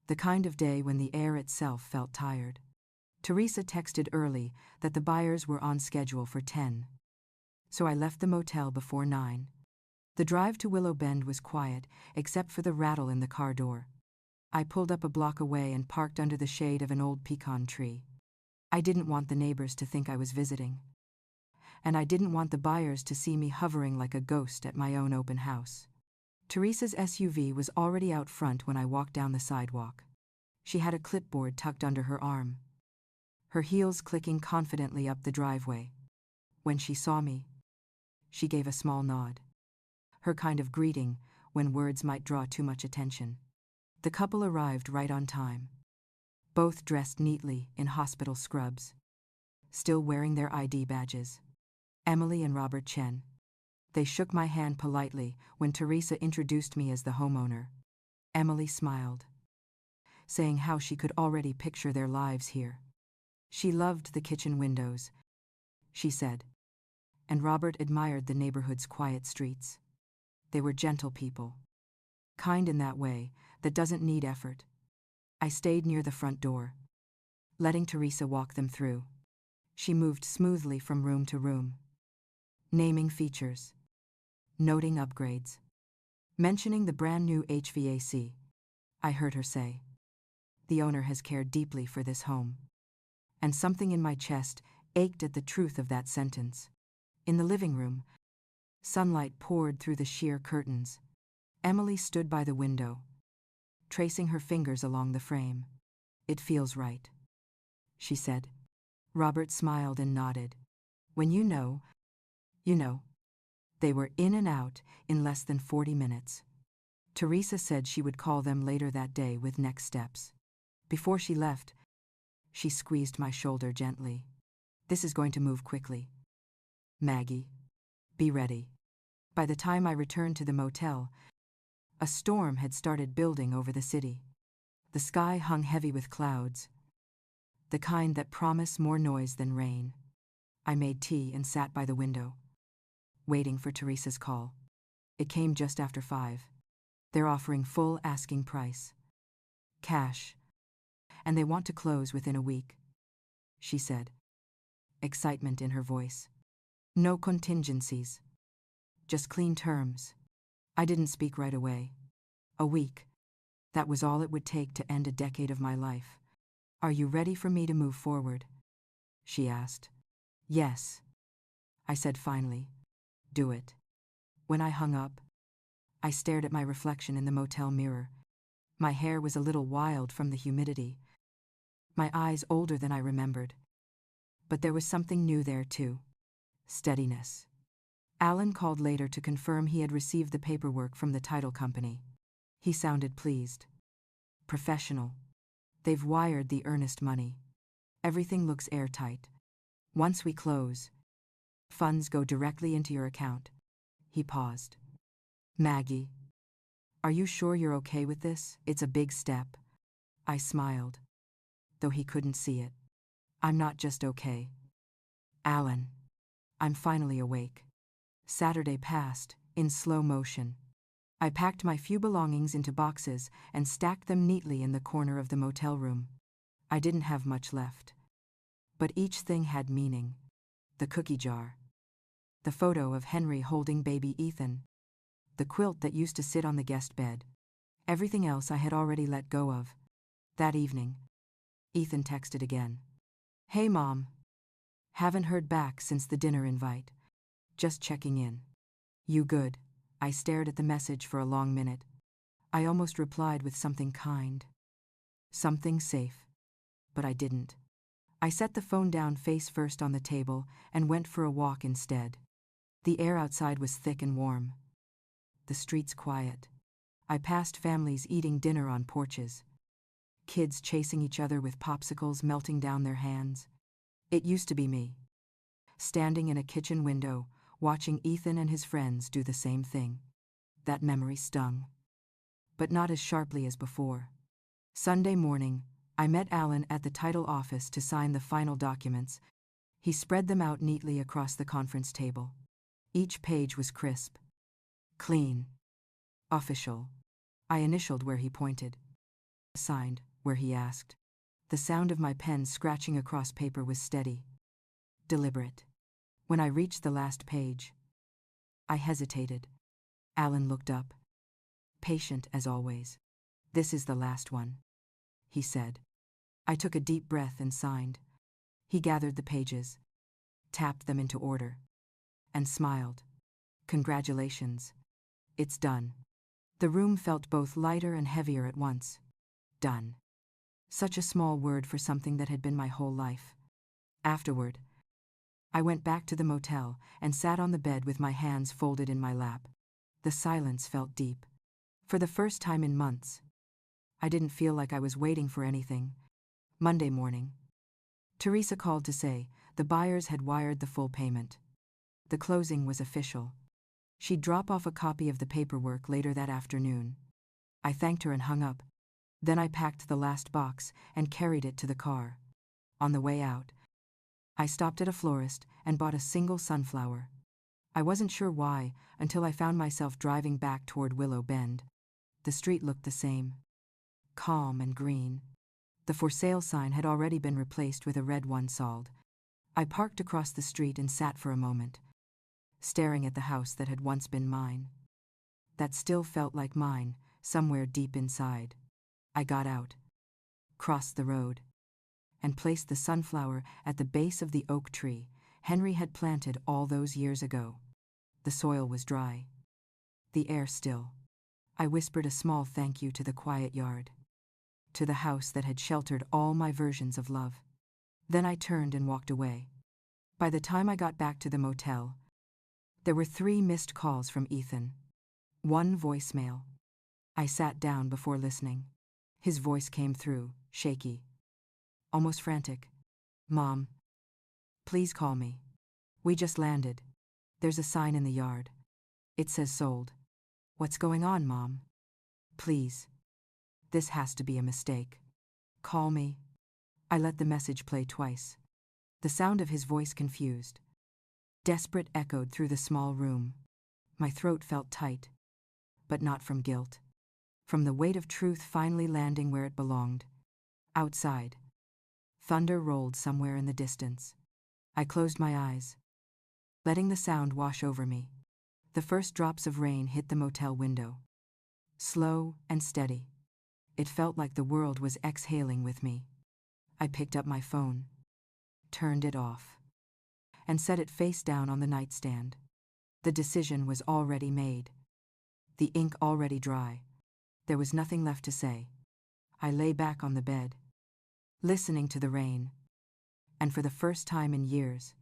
The kind of day when the air itself felt tired. Teresa texted early that the buyers were on schedule for 10. So I left the motel before 9. The drive to Willow Bend was quiet, except for the rattle in the car door. I pulled up a block away and parked under the shade of an old pecan tree. I didn't want the neighbors to think I was visiting. And I didn't want the buyers to see me hovering like a ghost at my own open house. Teresa's SUV was already out front when I walked down the sidewalk. She had a clipboard tucked under her arm, her heels clicking confidently up the driveway. When she saw me, she gave a small nod. Her kind of greeting when words might draw too much attention. The couple arrived right on time, both dressed neatly in hospital scrubs, still wearing their ID badges. Emily and Robert Chen. They shook my hand politely when Teresa introduced me as the homeowner. Emily smiled, saying how she could already picture their lives here. She loved the kitchen windows, she said. And Robert admired the neighborhood's quiet streets. They were gentle people. Kind in that way, that doesn't need effort. I stayed near the front door, letting Teresa walk them through. She moved smoothly from room to room, naming features, noting upgrades, mentioning the brand new HVAC. I heard her say, "The owner has cared deeply for this home." And something in my chest ached at the truth of that sentence. In the living room, sunlight poured through the sheer curtains. Emily stood by the window, tracing her fingers along the frame. "It feels right," she said. Robert smiled and nodded. "When you know, you know." They were in and out in less than 40 minutes. Teresa said she would call them later that day with next steps. Before she left, she squeezed my shoulder gently. "This is going to move quickly. Maggie, be ready." By the time I returned to the motel, a storm had started building over the city. The sky hung heavy with clouds, the kind that promise more noise than rain. I made tea and sat by the window, waiting for Teresa's call. It came just after 5. "They're offering full asking price. Cash. And they want to close within a week," she said, excitement in her voice. "No contingencies. Just clean terms." I didn't speak right away. A week. That was all it would take to end a decade of my life. "Are you ready for me to move forward?" she asked. "Yes," I said finally. "Do it." When I hung up, I stared at my reflection in the motel mirror. My hair was a little wild from the humidity, my eyes older than I remembered. But there was something new there too. Steadiness. Alan called later to confirm he had received the paperwork from the title company. He sounded pleased. "Professional. They've wired the earnest money. Everything looks airtight. Once we close, funds go directly into your account." He paused. "Maggie, are you sure you're okay with this? It's a big step." I smiled, though he couldn't see it. "I'm not just okay, Alan. I'm finally awake." Saturday passed, in slow motion. I packed my few belongings into boxes and stacked them neatly in the corner of the motel room. I didn't have much left, but each thing had meaning. The cookie jar, the photo of Henry holding baby Ethan, the quilt that used to sit on the guest bed. Everything else I had already let go of. That evening, Ethan texted again. "Hey Mom. Haven't heard back since the dinner invite. Just checking in. You good?" I stared at the message for a long minute. I almost replied with something kind, something safe, but I didn't. I set the phone down face first on the table and went for a walk instead. The air outside was thick and warm, the streets quiet. I passed families eating dinner on porches, kids chasing each other with popsicles melting down their hands. It used to be me, standing in a kitchen window, watching Ethan and his friends do the same thing. That memory stung, but not as sharply as before. Sunday morning, I met Alan at the title office to sign the final documents. He spread them out neatly across the conference table. Each page was crisp, clean, official. I initialed where he pointed, signed where he asked. The sound of my pen scratching across paper was steady, deliberate. When I reached the last page, I hesitated. Alan looked up, patient as always. "This is the last one," he said. I took a deep breath and signed. He gathered the pages, tapped them into order, and smiled. "Congratulations. It's done." The room felt both lighter and heavier at once. Done. Such a small word for something that had been my whole life. Afterward, I went back to the motel and sat on the bed with my hands folded in my lap. The silence felt deep. For the first time in months, I didn't feel like I was waiting for anything. Monday morning, Teresa called to say the buyers had wired the full payment. The closing was official. She'd drop off a copy of the paperwork later that afternoon. I thanked her and hung up. Then I packed the last box and carried it to the car. On the way out, I stopped at a florist and bought a single sunflower. I wasn't sure why until I found myself driving back toward Willow Bend. The street looked the same, calm and green. The for sale sign had already been replaced with a red one sold. I parked across the street and sat for a moment, staring at the house that had once been mine. That still felt like mine, somewhere deep inside. I got out, crossed the road, and placed the sunflower at the base of the oak tree Henry had planted all those years ago. The soil was dry, the air still. I whispered a small thank you to the quiet yard, to the house that had sheltered all my versions of love. Then I turned and walked away. By the time I got back to the motel, there were 3 missed calls from Ethan. 1 voicemail. I sat down before listening. His voice came through, shaky, almost frantic. "Mom, please call me. We just landed. There's a sign in the yard. It says sold. What's going on, Mom? Please. This has to be a mistake. Call me." I let the message play twice. The sound of his voice confused, desperate, echoed through the small room. My throat felt tight, but not from guilt. From the weight of truth finally landing where it belonged. Outside, thunder rolled somewhere in the distance. I closed my eyes, letting the sound wash over me. The first drops of rain hit the motel window. Slow and steady. It felt like the world was exhaling with me. I picked up my phone, turned it off, and set it face down on the nightstand. The decision was already made. The ink already dry. There was nothing left to say. I lay back on the bed, listening to the rain, and for the first time in years,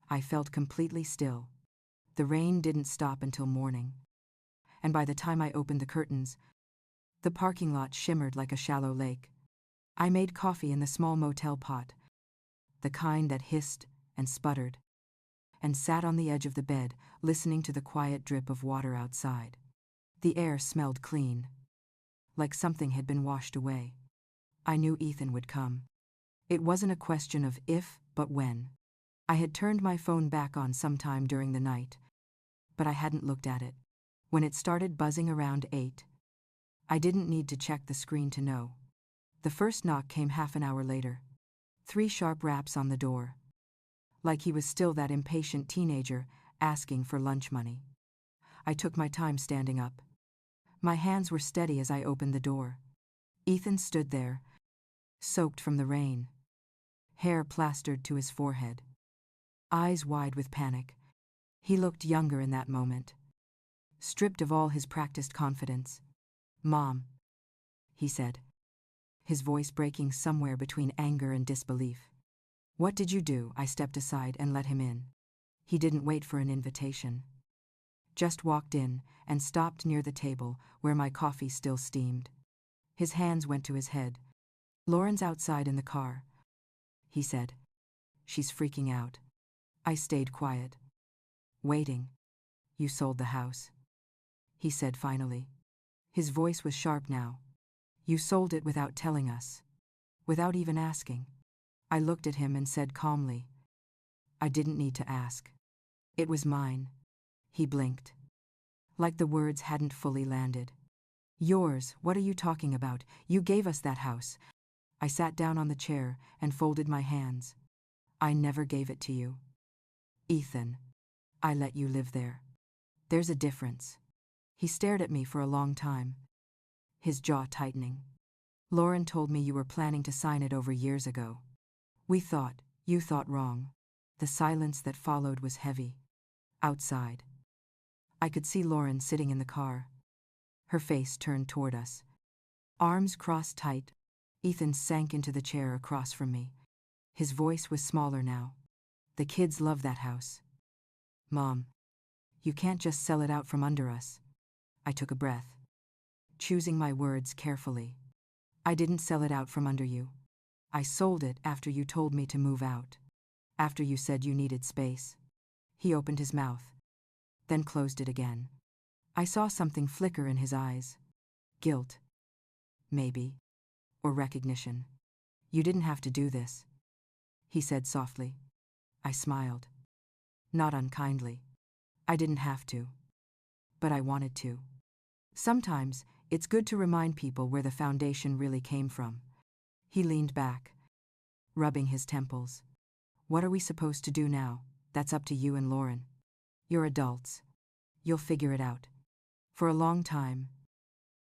I felt completely still. The rain didn't stop until morning, and by the time I opened the curtains, the parking lot shimmered like a shallow lake. I made coffee in the small motel pot, the kind that hissed and sputtered, and sat on the edge of the bed, listening to the quiet drip of water outside. The air smelled clean, like something had been washed away. I knew Ethan would come. It wasn't a question of if, but when. I had turned my phone back on sometime during the night, but I hadn't looked at it. When it started buzzing around 8, I didn't need to check the screen to know. The first knock came half an hour later. 3 sharp raps on the door, like he was still that impatient teenager asking for lunch money. I took my time standing up. My hands were steady as I opened the door. Ethan stood there, soaked from the rain, hair plastered to his forehead, eyes wide with panic. He looked younger in that moment, stripped of all his practiced confidence. "Mom," he said, his voice breaking somewhere between anger and disbelief. "What did you do?" I stepped aside and let him in. He didn't wait for an invitation. Just walked in and stopped near the table where my coffee still steamed. His hands went to his head. "Lauren's outside in the car," he said. "She's freaking out." I stayed quiet, waiting. "You sold the house," he said finally. His voice was sharp now. "You sold it without telling us, without even asking." I looked at him and said calmly, "I didn't need to ask. It was mine." He blinked, like the words hadn't fully landed. "Yours? What are you talking about? You gave us that house." I sat down on the chair and folded my hands. "I never gave it to you, Ethan. I let you live there. There's a difference." He stared at me for a long time, his jaw tightening. "Lauren told me you were planning to sign it over years ago. You thought wrong." The silence that followed was heavy. Outside, I could see Lauren sitting in the car, her face turned toward us, arms crossed tight. Ethan sank into the chair across from me. His voice was smaller now. "The kids love that house. Mom, you can't just sell it out from under us." I took a breath, choosing my words carefully. "I didn't sell it out from under you. I sold it after you told me to move out. After you said you needed space." He opened his mouth, then closed it again. I saw something flicker in his eyes. Guilt, maybe, or recognition. "You didn't have to do this," he said softly. I smiled. Not unkindly. I didn't have to. But I wanted to. Sometimes, it's good to remind people where the foundation really came from. He leaned back, rubbing his temples. What are we supposed to do now? That's up to you and Lauren. You're adults. You'll figure it out. For a long time,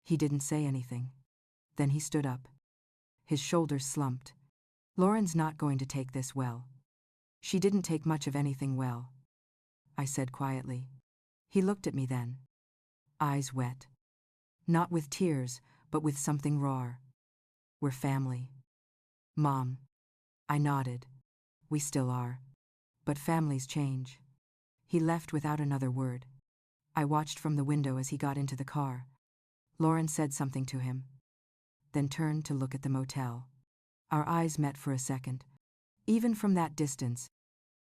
he didn't say anything. Then he stood up. His shoulders slumped. Lauren's not going to take this well. She didn't take much of anything well, I said quietly. He looked at me then. Eyes wet. Not with tears, but with something raw. We're family. Mom. I nodded. We still are. But families change. He left without another word. I watched from the window as he got into the car. Lauren said something to him, then turned to look at the motel. Our eyes met for a second. Even from that distance,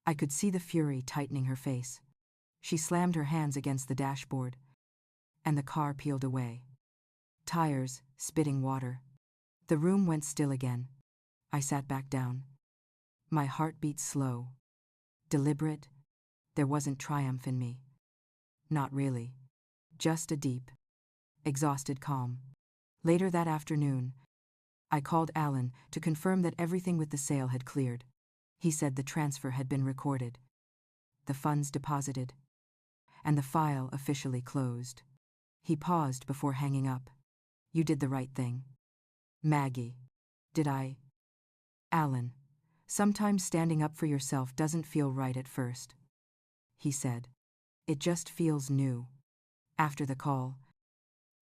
I could see the fury tightening her face. She slammed her hands against the dashboard, and the car peeled away. Tires, spitting water. The room went still again. I sat back down. My heart beat slow. Deliberate. There wasn't triumph in me. Not really. Just a deep, exhausted calm. Later that afternoon, I called Alan to confirm that everything with the sale had cleared. He said the transfer had been recorded, the funds deposited, and the file officially closed. He paused before hanging up. You did the right thing. Maggie. Did I? Alan. Sometimes standing up for yourself doesn't feel right at first. He said. It just feels new. After the call,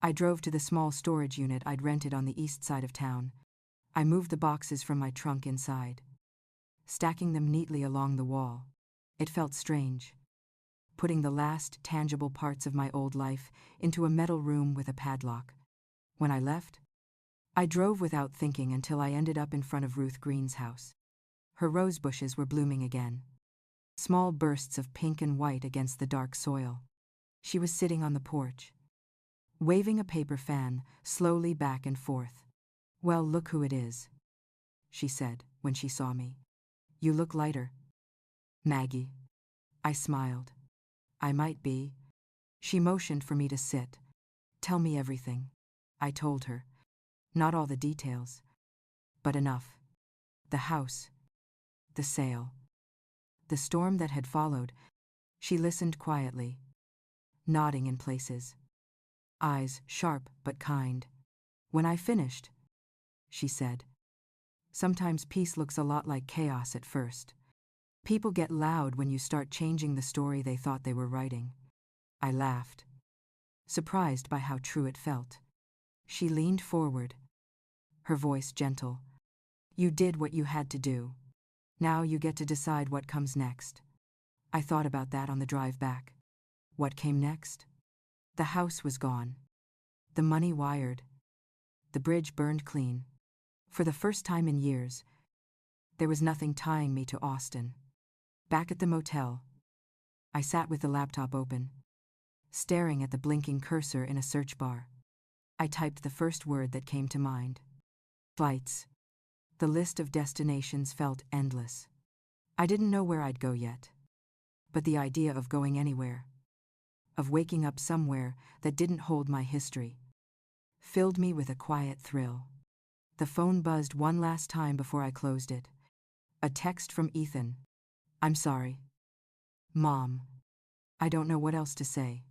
I drove to the small storage unit I'd rented on the east side of town. I moved the boxes from my trunk inside, stacking them neatly along the wall. It felt strange, putting the last tangible parts of my old life into a metal room with a padlock. When I left, I drove without thinking until I ended up in front of Ruth Green's house. Her rose bushes were blooming again, small bursts of pink and white against the dark soil. She was sitting on the porch, waving a paper fan slowly back and forth. Well, look who it is, she said when she saw me. You look lighter. Maggie. I smiled. I might be. She motioned for me to sit. Tell me everything. I told her. Not all the details, but enough. The house. The sale. The storm that had followed. She listened quietly, nodding in places. Eyes sharp but kind. When I finished, she said, sometimes peace looks a lot like chaos at first. People get loud when you start changing the story they thought they were writing. I laughed, surprised by how true it felt. She leaned forward, her voice gentle. You did what you had to do. Now you get to decide what comes next. I thought about that on the drive back. What came next? The house was gone. The money wired. The bridge burned clean. For the first time in years, there was nothing tying me to Austin. Back at the motel, I sat with the laptop open, staring at the blinking cursor in a search bar. I typed the first word that came to mind. Flights. The list of destinations felt endless. I didn't know where I'd go yet, but the idea of going anywhere, of waking up somewhere that didn't hold my history, filled me with a quiet thrill. The phone buzzed one last time before I closed it. A text from Ethan. I'm sorry. Mom. I don't know what else to say.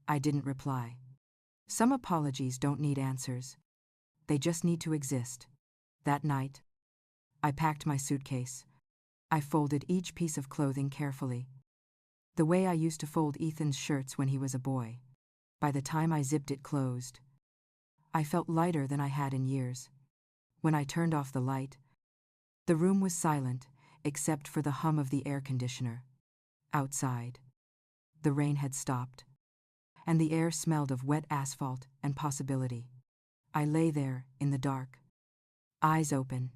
I didn't reply. Some apologies don't need answers. They just need to exist. That night, I packed my suitcase. I folded each piece of clothing carefully, the way I used to fold Ethan's shirts when he was a boy. By the time I zipped it closed, I felt lighter than I had in years. When I turned off the light, the room was silent, except for the hum of the air conditioner. Outside, the rain had stopped, and the air smelled of wet asphalt and possibility. I lay there, in the dark, eyes open,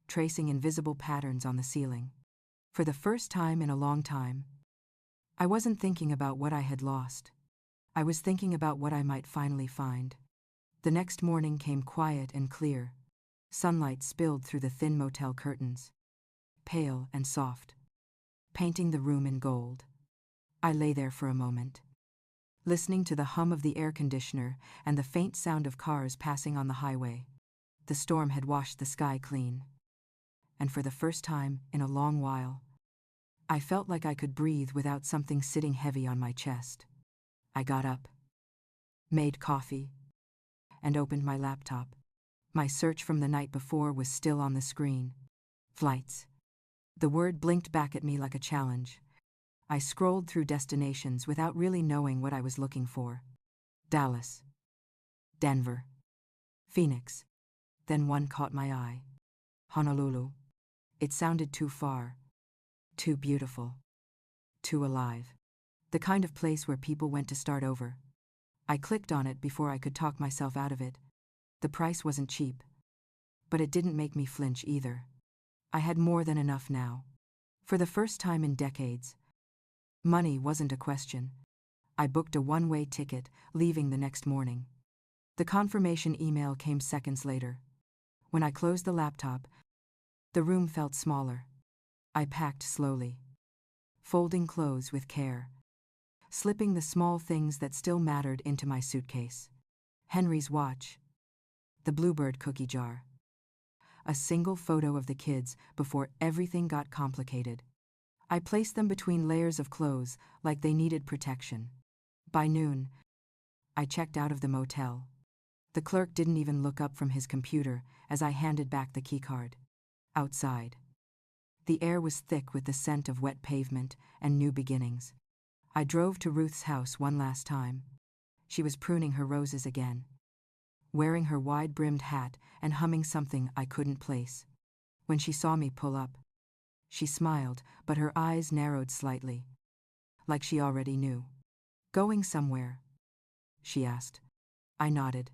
tracing invisible patterns on the ceiling. For the first time in a long time, I wasn't thinking about what I had lost. I was thinking about what I might finally find. The next morning came quiet and clear. Sunlight spilled through the thin motel curtains, pale and soft. painting the room in gold. I lay there for a moment, listening to the hum of the air conditioner and the faint sound of cars passing on the highway. The storm had washed the sky clean, and for the first time in a long while, I felt like I could breathe without something sitting heavy on my chest. I got up, made coffee, and opened my laptop. My search from the night before was still on the screen. Flights. The word blinked back at me like a challenge. I scrolled through destinations without really knowing what I was looking for. Dallas, Denver, Phoenix. Then one caught my eye. Honolulu. It sounded too far, too beautiful, too alive. The kind of place where people went to start over. I clicked on it before I could talk myself out of it. The price wasn't cheap, but it didn't make me flinch either. I had more than enough now. For the first time in decades, money wasn't a question. I booked a one-way ticket, leaving the next morning. The confirmation email came seconds later. When I closed the laptop, the room felt smaller. I packed slowly, folding clothes with care, slipping the small things that still mattered into my suitcase. Henry's watch, the Bluebird cookie jar, a single photo of the kids before everything got complicated. I placed them between layers of clothes like they needed protection. By noon, I checked out of the motel. The clerk didn't even look up from his computer as I handed back the keycard. Outside, the air was thick with the scent of wet pavement and new beginnings. I drove to Ruth's house one last time. She was pruning her roses again, wearing her wide-brimmed hat and humming something I couldn't place. When she saw me pull up, she smiled, but her eyes narrowed slightly, like she already knew. "Going somewhere?" she asked. I nodded.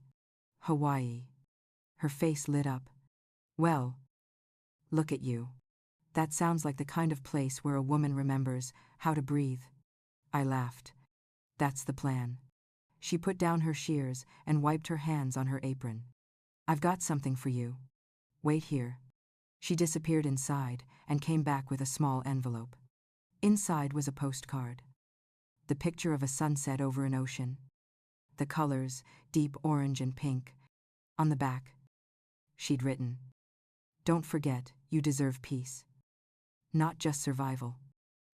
"Hawaii." Her face lit up. "Well, look at you. That sounds like the kind of place where a woman remembers how to breathe." I laughed. "That's the plan." She put down her shears and wiped her hands on her apron. "I've got something for you. Wait here." She disappeared inside and came back with a small envelope. Inside was a postcard. The picture of a sunset over an ocean. The colors, deep orange and pink. On the back, she'd written, "Don't forget, you deserve peace. Not just survival."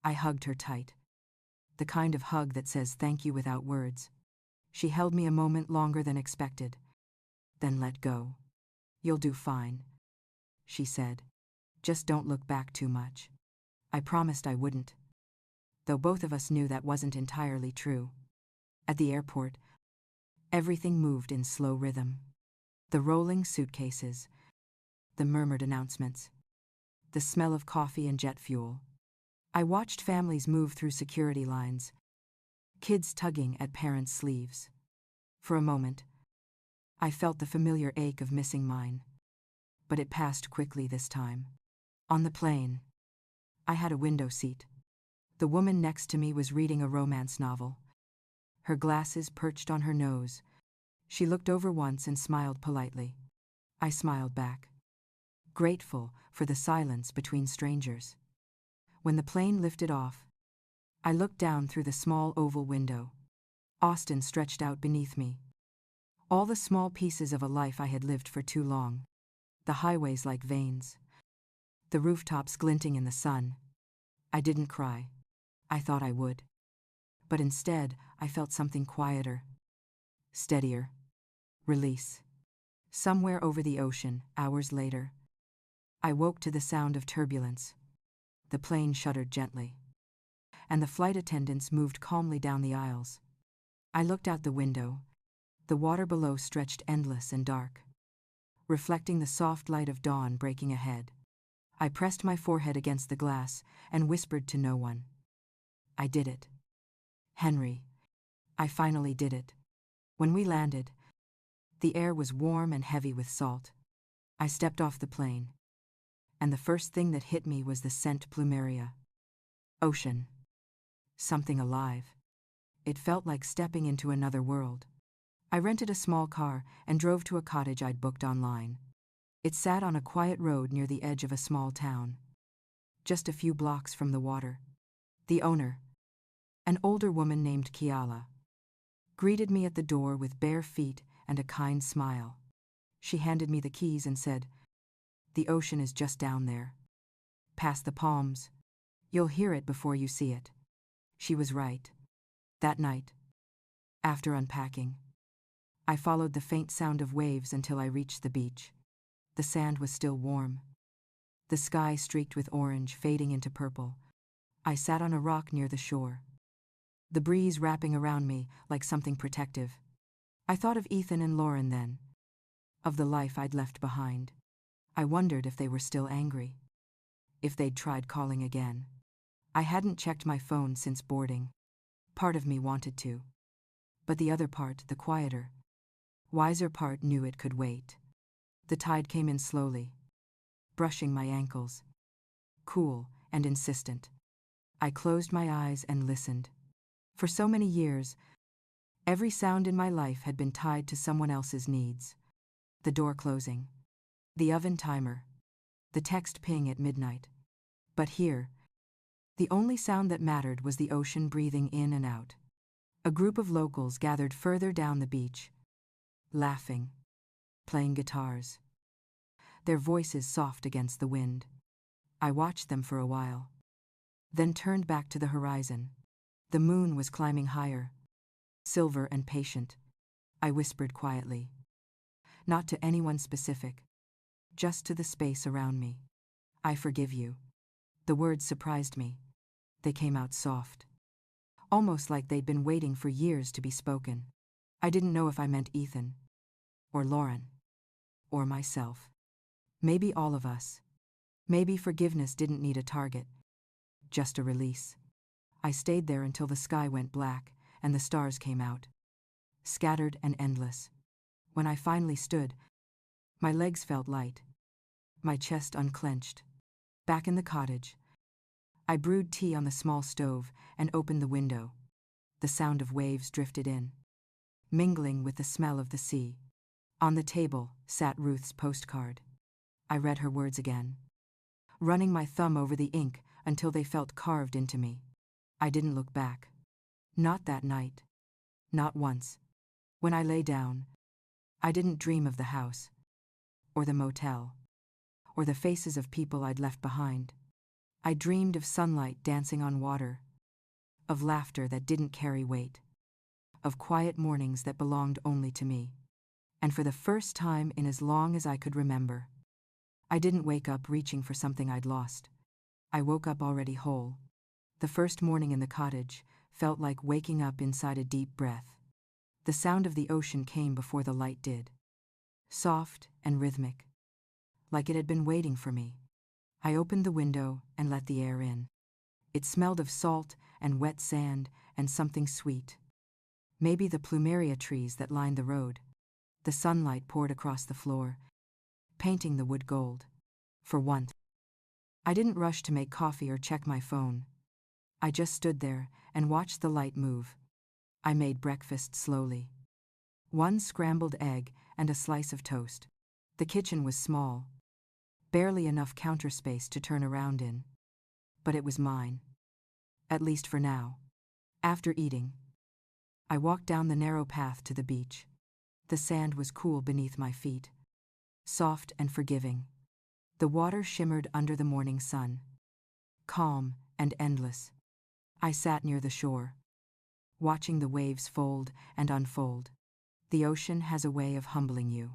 I hugged her tight. The kind of hug that says thank you without words. She held me a moment longer than expected, then let go. "You'll do fine," she said. "Just don't look back too much." I promised I wouldn't, though both of us knew that wasn't entirely true. At the airport, everything moved in slow rhythm. The rolling suitcases, the murmured announcements, the smell of coffee and jet fuel. I watched families move through security lines, kids tugging at parents' sleeves. For a moment, I felt the familiar ache of missing mine, but it passed quickly this time. On the plane, I had a window seat. The woman next to me was reading a romance novel, her glasses perched on her nose. She looked over once and smiled politely. I smiled back, grateful for the silence between strangers. When the plane lifted off, I looked down through the small oval window. Austin stretched out beneath me. All the small pieces of a life I had lived for too long. The highways like veins, the rooftops glinting in the sun. I didn't cry. I thought I would. But instead, I felt something quieter, steadier. Release. Somewhere over the ocean, hours later, I woke to the sound of turbulence. The plane shuddered gently, and the flight attendants moved calmly down the aisles. I looked out the window. The water below stretched endless and dark, reflecting the soft light of dawn breaking ahead. I pressed my forehead against the glass and whispered to no one. I did it. Henry. I finally did it. When we landed, the air was warm and heavy with salt. I stepped off the plane, and the first thing that hit me was the scent plumeria. Ocean. Something alive. It felt like stepping into another world. I rented a small car and drove to a cottage I'd booked online. It sat on a quiet road near the edge of a small town, just a few blocks from the water. The owner, an older woman named Kiala, greeted me at the door with bare feet and a kind smile. She handed me the keys and said, "The ocean is just down there. Past the palms. You'll hear it before you see it." She was right. That night, after unpacking, I followed the faint sound of waves until I reached the beach. The sand was still warm. The sky streaked with orange, fading into purple. I sat on a rock near the shore, the breeze wrapping around me like something protective. I thought of Ethan and Lauren then, of the life I'd left behind. I wondered if they were still angry, if they'd tried calling again. I hadn't checked my phone since boarding. Part of me wanted to. But the other part, the quieter, wiser part, knew it could wait. The tide came in slowly, brushing my ankles, cool and insistent. I closed my eyes and listened. For so many years, every sound in my life had been tied to someone else's needs. The door closing, the oven timer, the text ping at midnight. But here, the only sound that mattered was the ocean breathing in and out. A group of locals gathered further down the beach, laughing, playing guitars, their voices soft against the wind. I watched them for a while, then turned back to the horizon. The moon was climbing higher, silver and patient. I whispered quietly, not to anyone specific, just to the space around me. "I forgive you." The words surprised me. They came out soft, almost like they'd been waiting for years to be spoken. I didn't know if I meant Ethan, or Lauren, or myself. Maybe all of us. Maybe forgiveness didn't need a target, just a release. I stayed there until the sky went black and the stars came out, scattered and endless. When I finally stood, my legs felt light, my chest unclenched. Back in the cottage, I brewed tea on the small stove and opened the window. The sound of waves drifted in, mingling with the smell of the sea. On the table sat Ruth's postcard. I read her words again, running my thumb over the ink until they felt carved into me. I didn't look back. Not that night. Not once. When I lay down, I didn't dream of the house, or the motel, or the faces of people I'd left behind. I dreamed of sunlight dancing on water, of laughter that didn't carry weight, of quiet mornings that belonged only to me. And for the first time in as long as I could remember, I didn't wake up reaching for something I'd lost. I woke up already whole. The first morning in the cottage felt like waking up inside a deep breath. The sound of the ocean came before the light did, soft and rhythmic, like it had been waiting for me. I opened the window and let the air in. It smelled of salt and wet sand and something sweet. Maybe the plumeria trees that lined the road. The sunlight poured across the floor, painting the wood gold. For once, I didn't rush to make coffee or check my phone. I just stood there and watched the light move. I made breakfast slowly. One scrambled egg and a slice of toast. The kitchen was small, barely enough counter space to turn around in. But it was mine. At least for now. After eating, I walked down the narrow path to the beach. The sand was cool beneath my feet, soft and forgiving. The water shimmered under the morning sun, calm and endless. I sat near the shore, watching the waves fold and unfold. The ocean has a way of humbling you,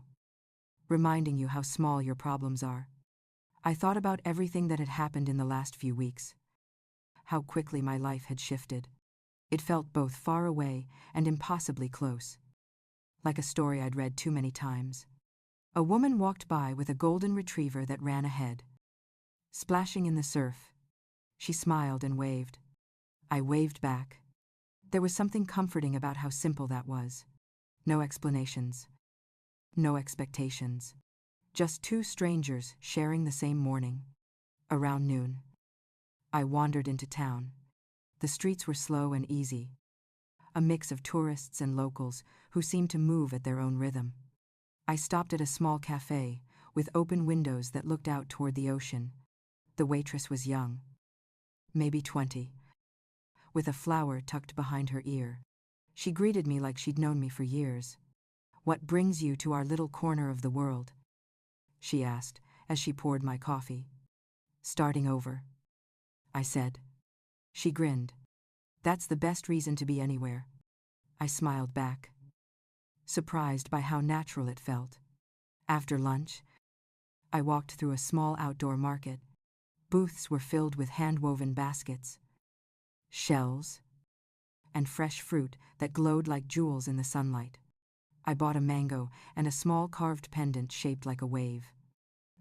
reminding you how small your problems are. I thought about everything that had happened in the last few weeks, how quickly my life had shifted. It felt both far away and impossibly close, like a story I'd read too many times. A woman walked by with a golden retriever that ran ahead, splashing in the surf. She smiled and waved. I waved back. There was something comforting about how simple that was. No explanations, no expectations. Just two strangers sharing the same morning. Around noon, I wandered into town. The streets were slow and easy, a mix of tourists and locals who seemed to move at their own rhythm. I stopped at a small cafe with open windows that looked out toward the ocean. The waitress was young, maybe 20, with a flower tucked behind her ear. She greeted me like she'd known me for years. "What brings you to our little corner of the world?" she asked as she poured my coffee. "Starting over," I said. She grinned. "That's the best reason to be anywhere." I smiled back, surprised by how natural it felt. After lunch, I walked through a small outdoor market. Booths were filled with hand-woven baskets, shells, and fresh fruit that glowed like jewels in the sunlight. I bought a mango and a small carved pendant shaped like a wave.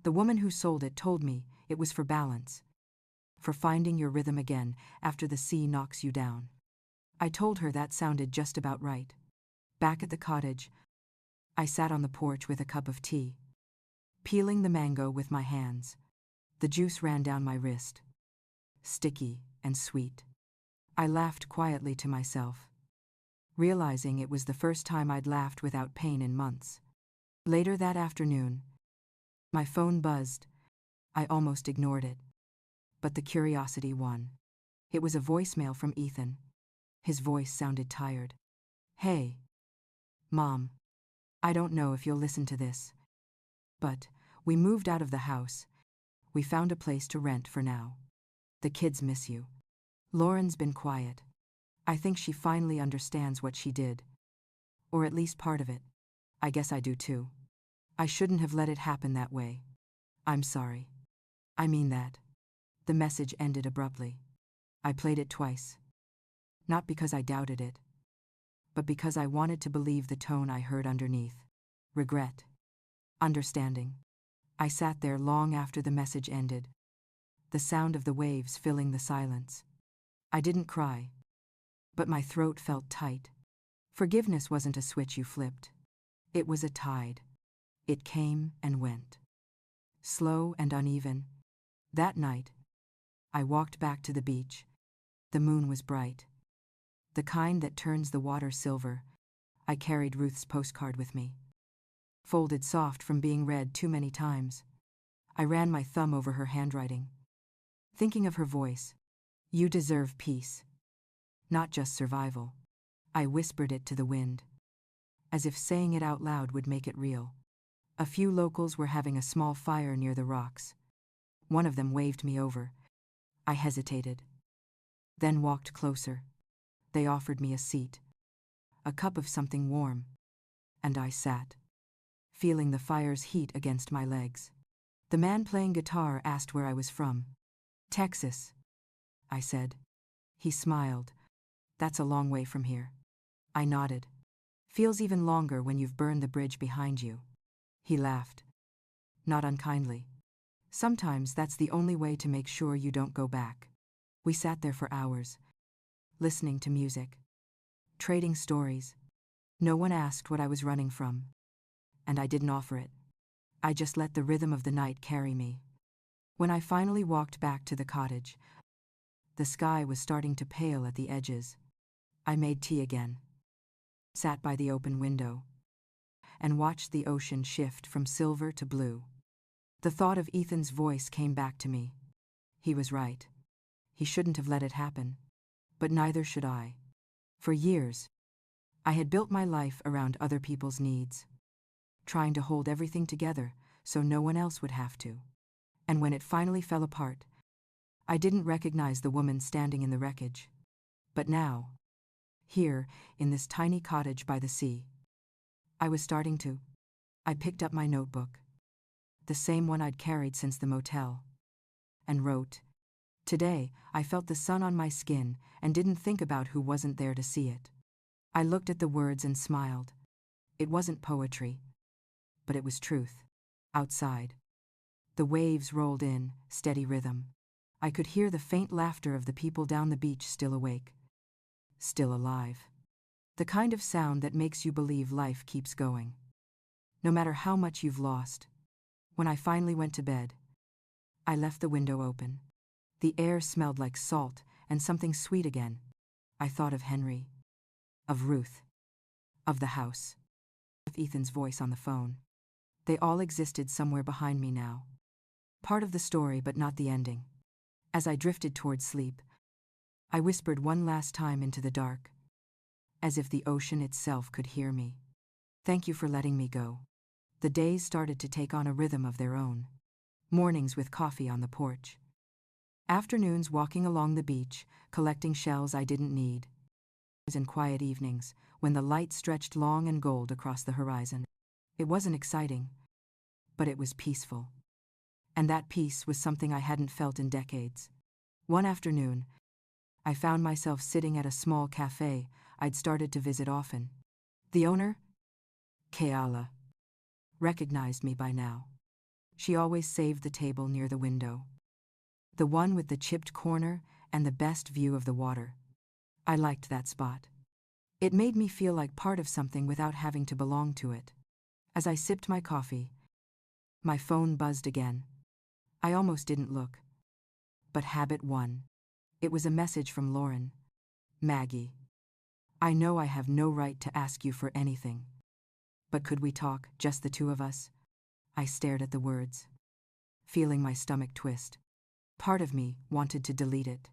The woman who sold it told me it was for balance, for finding your rhythm again after the sea knocks you down. I told her that sounded just about right. Back at the cottage, I sat on the porch with a cup of tea, peeling the mango with my hands. The juice ran down my wrist, sticky and sweet. I laughed quietly to myself, realizing it was the first time I'd laughed without pain in months. Later that afternoon, my phone buzzed. I almost ignored it, but the curiosity won. It was a voicemail from Ethan. His voice sounded tired. "Hey, Mom. I don't know if you'll listen to this, but we moved out of the house. We found a place to rent for now. The kids miss you. Lauren's been quiet. I think she finally understands what she did. Or at least part of it. I guess I do too. I shouldn't have let it happen that way. I'm sorry. I mean that." The message ended abruptly. I played it twice. Not because I doubted it, but because I wanted to believe the tone I heard underneath. Regret. Understanding. I sat there long after the message ended, the sound of the waves filling the silence. I didn't cry, but my throat felt tight. Forgiveness wasn't a switch you flipped. It was a tide. It came and went, slow and uneven. That night, I walked back to the beach. The moon was bright, the kind that turns the water silver. I carried Ruth's postcard with me, folded soft from being read too many times. I ran my thumb over her handwriting, thinking of her voice. "You deserve peace, not just survival." I whispered it to the wind, as if saying it out loud would make it real. A few locals were having a small fire near the rocks. One of them waved me over. I hesitated, then walked closer. They offered me a seat, a cup of something warm, and I sat, feeling the fire's heat against my legs. The man playing guitar asked where I was from. "Texas," I said. He smiled. "That's a long way from here." I nodded. "Feels even longer when you've burned the bridge behind you." He laughed, not unkindly. "Sometimes that's the only way to make sure you don't go back." We sat there for hours, listening to music, trading stories. No one asked what I was running from, and I didn't offer it. I just let the rhythm of the night carry me. When I finally walked back to the cottage, the sky was starting to pale at the edges. I made tea again, sat by the open window, and watched the ocean shift from silver to blue. The thought of Ethan's voice came back to me. He was right. He shouldn't have let it happen. But neither should I. For years, I had built my life around other people's needs, trying to hold everything together so no one else would have to. And when it finally fell apart, I didn't recognize the woman standing in the wreckage. But now, here, in this tiny cottage by the sea, I was starting to. I picked up my notebook, the same one I'd carried since the motel, and wrote. Today, I felt the sun on my skin and didn't think about who wasn't there to see it. I looked at the words and smiled. It wasn't poetry, but it was truth. Outside, the waves rolled in, steady rhythm. I could hear the faint laughter of the people down the beach, still awake, still alive. The kind of sound that makes you believe life keeps going, no matter how much you've lost. When I finally went to bed, I left the window open. The air smelled like salt and something sweet again. I thought of Henry, of Ruth, of the house, of Ethan's voice on the phone. They all existed somewhere behind me now. Part of the story, but not the ending. As I drifted toward sleep, I whispered one last time into the dark, as if the ocean itself could hear me. Thank you for letting me go. The days started to take on a rhythm of their own. Mornings with coffee on the porch. Afternoons walking along the beach, collecting shells I didn't need. And quiet evenings, when the light stretched long and gold across the horizon. It wasn't exciting, but it was peaceful. And that peace was something I hadn't felt in decades. One afternoon, I found myself sitting at a small cafe I'd started to visit often. The owner, Keala, recognized me by now. She always saved the table near the window. The one with the chipped corner and the best view of the water. I liked that spot. It made me feel like part of something without having to belong to it. As I sipped my coffee, my phone buzzed again. I almost didn't look. But habit won. It was a message from Lauren. Maggie. I know I have no right to ask you for anything. But could we talk, just the two of us? I stared at the words, feeling my stomach twist. Part of me wanted to delete it,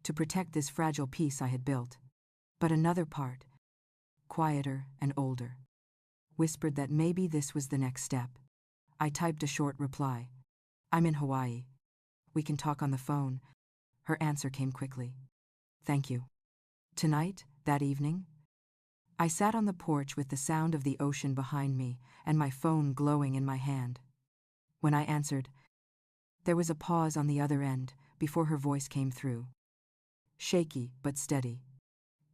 to protect this fragile piece I had built. But another part, quieter and older, whispered that maybe this was the next step. I typed a short reply. I'm in Hawaii. We can talk on the phone. Her answer came quickly. Thank you. Tonight, that evening, I sat on the porch with the sound of the ocean behind me and my phone glowing in my hand. When I answered, there was a pause on the other end before her voice came through. Shaky but steady.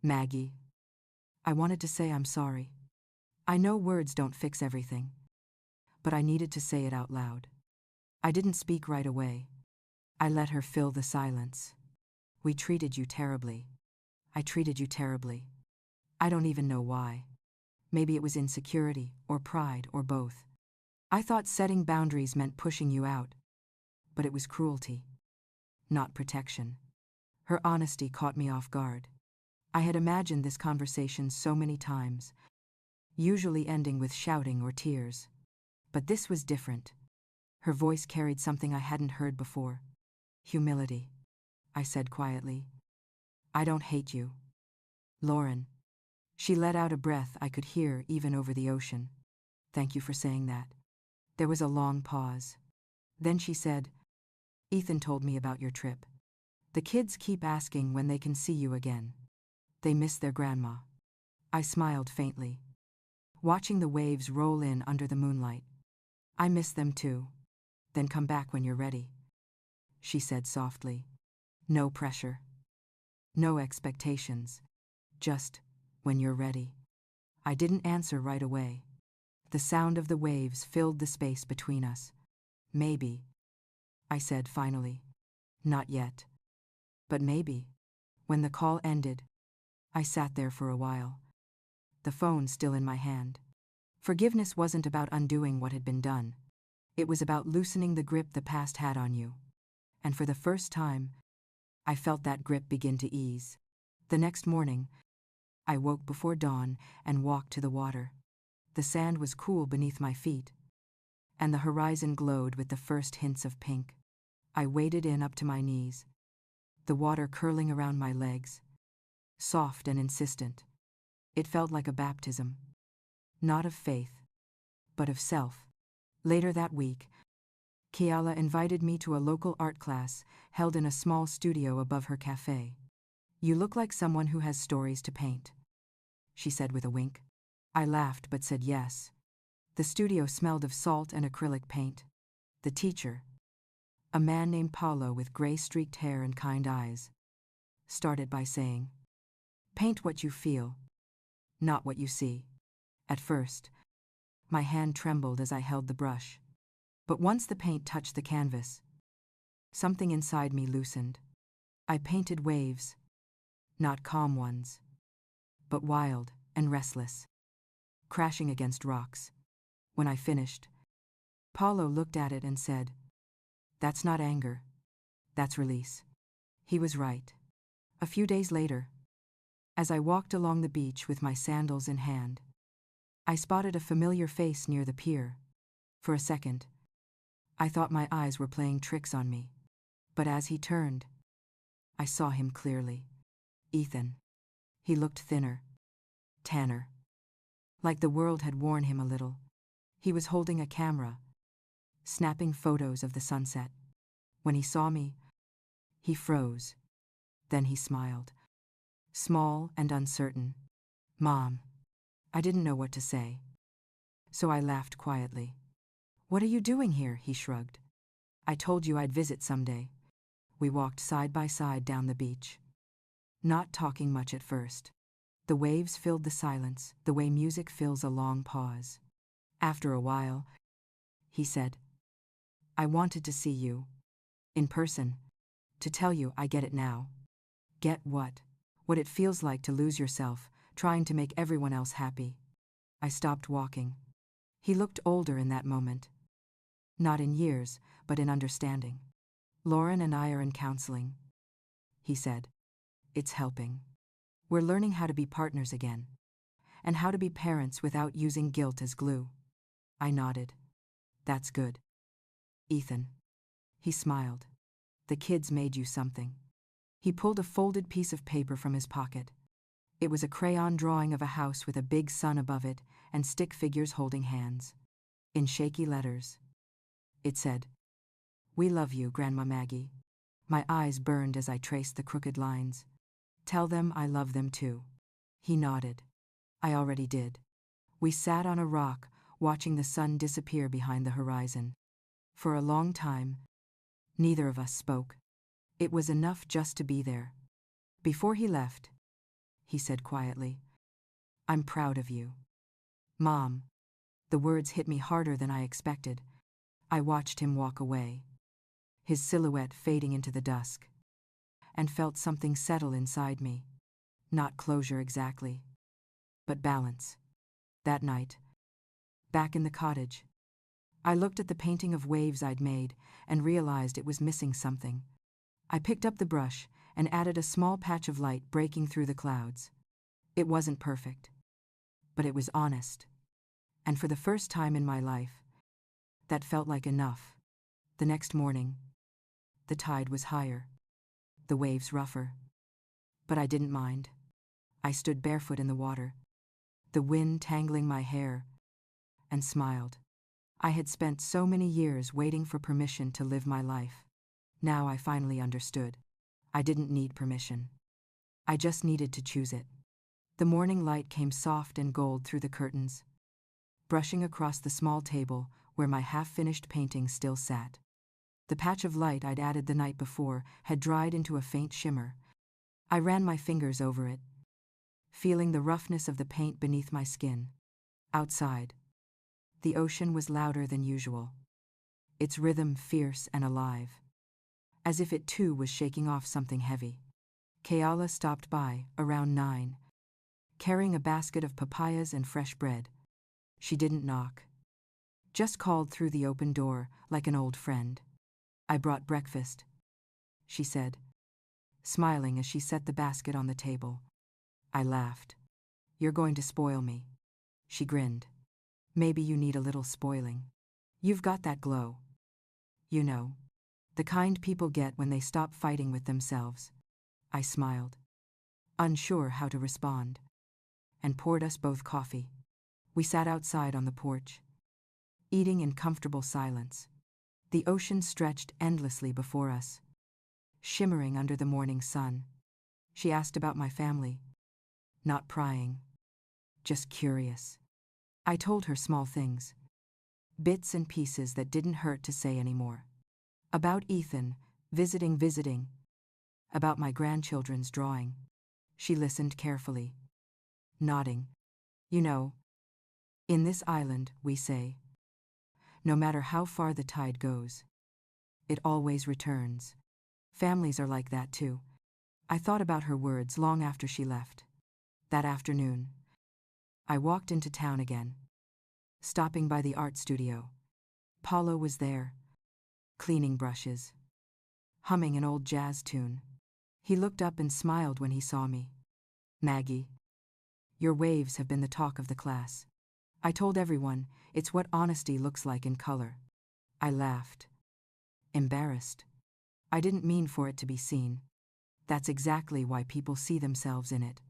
Maggie. I wanted to say I'm sorry. I know words don't fix everything. But I needed to say it out loud. I didn't speak right away. I let her fill the silence. We treated you terribly. I treated you terribly. I don't even know why. Maybe it was insecurity, or pride, or both. I thought setting boundaries meant pushing you out. But it was cruelty, not protection. Her honesty caught me off guard. I had imagined this conversation so many times, usually ending with shouting or tears. But this was different. Her voice carried something I hadn't heard before. Humility. I said quietly. I don't hate you, Lauren. She let out a breath I could hear even over the ocean. Thank you for saying that. There was a long pause. Then she said, Ethan told me about your trip. The kids keep asking when they can see you again. They miss their grandma. I smiled faintly, watching the waves roll in under the moonlight. I miss them too. Then come back when you're ready, she said softly. No pressure. No expectations. Just when you're ready. I didn't answer right away. The sound of the waves filled the space between us. Maybe, I said finally. Not yet. But maybe. When the call ended, I sat there for a while, the phone still in my hand. Forgiveness wasn't about undoing what had been done. It was about loosening the grip the past had on you. And for the first time, I felt that grip begin to ease. The next morning, I woke before dawn and walked to the water. The sand was cool beneath my feet, and the horizon glowed with the first hints of pink. I waded in up to my knees, the water curling around my legs, soft and insistent. It felt like a baptism, not of faith, but of self. Later that week, Keala invited me to a local art class held in a small studio above her cafe. You look like someone who has stories to paint, she said with a wink. I laughed but said yes. The studio smelled of salt and acrylic paint. The teacher, a man named Paulo with gray-streaked hair and kind eyes, started by saying, paint what you feel, not what you see. At first, my hand trembled as I held the brush. But once the paint touched the canvas, something inside me loosened. I painted waves, not calm ones, but wild and restless, crashing against rocks. When I finished, Paulo looked at it and said, that's not anger, that's release. He was right. A few days later, as I walked along the beach with my sandals in hand, I spotted a familiar face near the pier. For a second, I thought my eyes were playing tricks on me. But as he turned, I saw him clearly. Ethan. He looked thinner, tanner, like the world had worn him a little. He was holding a camera, snapping photos of the sunset. When he saw me, he froze. Then he smiled. Small and uncertain. Mom. I didn't know what to say. So I laughed quietly. What are you doing here? He shrugged. I told you I'd visit someday. We walked side by side down the beach. Not talking much at first. The waves filled the silence, the way music fills a long pause. After a while, he said, I wanted to see you. In person. To tell you I get it now. Get what? What it feels like to lose yourself, trying to make everyone else happy. I stopped walking. He looked older in that moment. Not in years, but in understanding. Lauren and I are in counseling. He said. It's helping. We're learning how to be partners again. And how to be parents without using guilt as glue. I nodded. That's good. Ethan. He smiled. The kids made you something. He pulled a folded piece of paper from his pocket. It was a crayon drawing of a house with a big sun above it and stick figures holding hands. In shaky letters. It said, We love you, Grandma Maggie. My eyes burned as I traced the crooked lines. Tell them I love them too. He nodded. I already did. We sat on a rock, watching the sun disappear behind the horizon. For a long time, neither of us spoke. It was enough just to be there. Before he left, he said quietly, I'm proud of you. Mom. The words hit me harder than I expected. I watched him walk away, his silhouette fading into the dusk, and felt something settle inside me. Not closure exactly, but balance. That night, back in the cottage, I looked at the painting of waves I'd made and realized it was missing something. I picked up the brush and added a small patch of light breaking through the clouds. It wasn't perfect, but it was honest. And for the first time in my life, that felt like enough. The next morning, the tide was higher, the waves rougher. But I didn't mind. I stood barefoot in the water, the wind tangling my hair, and smiled. I had spent so many years waiting for permission to live my life. Now I finally understood. I didn't need permission. I just needed to choose it. The morning light came soft and gold through the curtains, brushing across the small table where my half-finished painting still sat. The patch of light I'd added the night before had dried into a faint shimmer. I ran my fingers over it, feeling the roughness of the paint beneath my skin. Outside, the ocean was louder than usual, its rhythm fierce and alive, as if it too was shaking off something heavy. Kayala stopped by, around 9, carrying a basket of papayas and fresh bread. She didn't knock, just called through the open door like an old friend. I brought breakfast, she said, smiling as she set the basket on the table. I laughed. You're going to spoil me. She grinned. Maybe you need a little spoiling. You've got that glow. You know, the kind people get when they stop fighting with themselves. I smiled, unsure how to respond, and poured us both coffee. We sat outside on the porch, eating in comfortable silence. The ocean stretched endlessly before us, shimmering under the morning sun. She asked about my family, not prying, just curious. I told her small things, bits and pieces that didn't hurt to say anymore. About Ethan, visiting, about my grandchildren's drawing. She listened carefully, nodding. You know, in this island, we say, no matter how far the tide goes, it always returns. Families are like that too. I thought about her words long after she left. That afternoon, I walked into town again, stopping by the art studio. Paulo was there, cleaning brushes, humming an old jazz tune. He looked up and smiled when he saw me. Maggie, your waves have been the talk of the class. I told everyone it's what honesty looks like in color. I laughed, embarrassed. I didn't mean for it to be seen. That's exactly why people see themselves in it,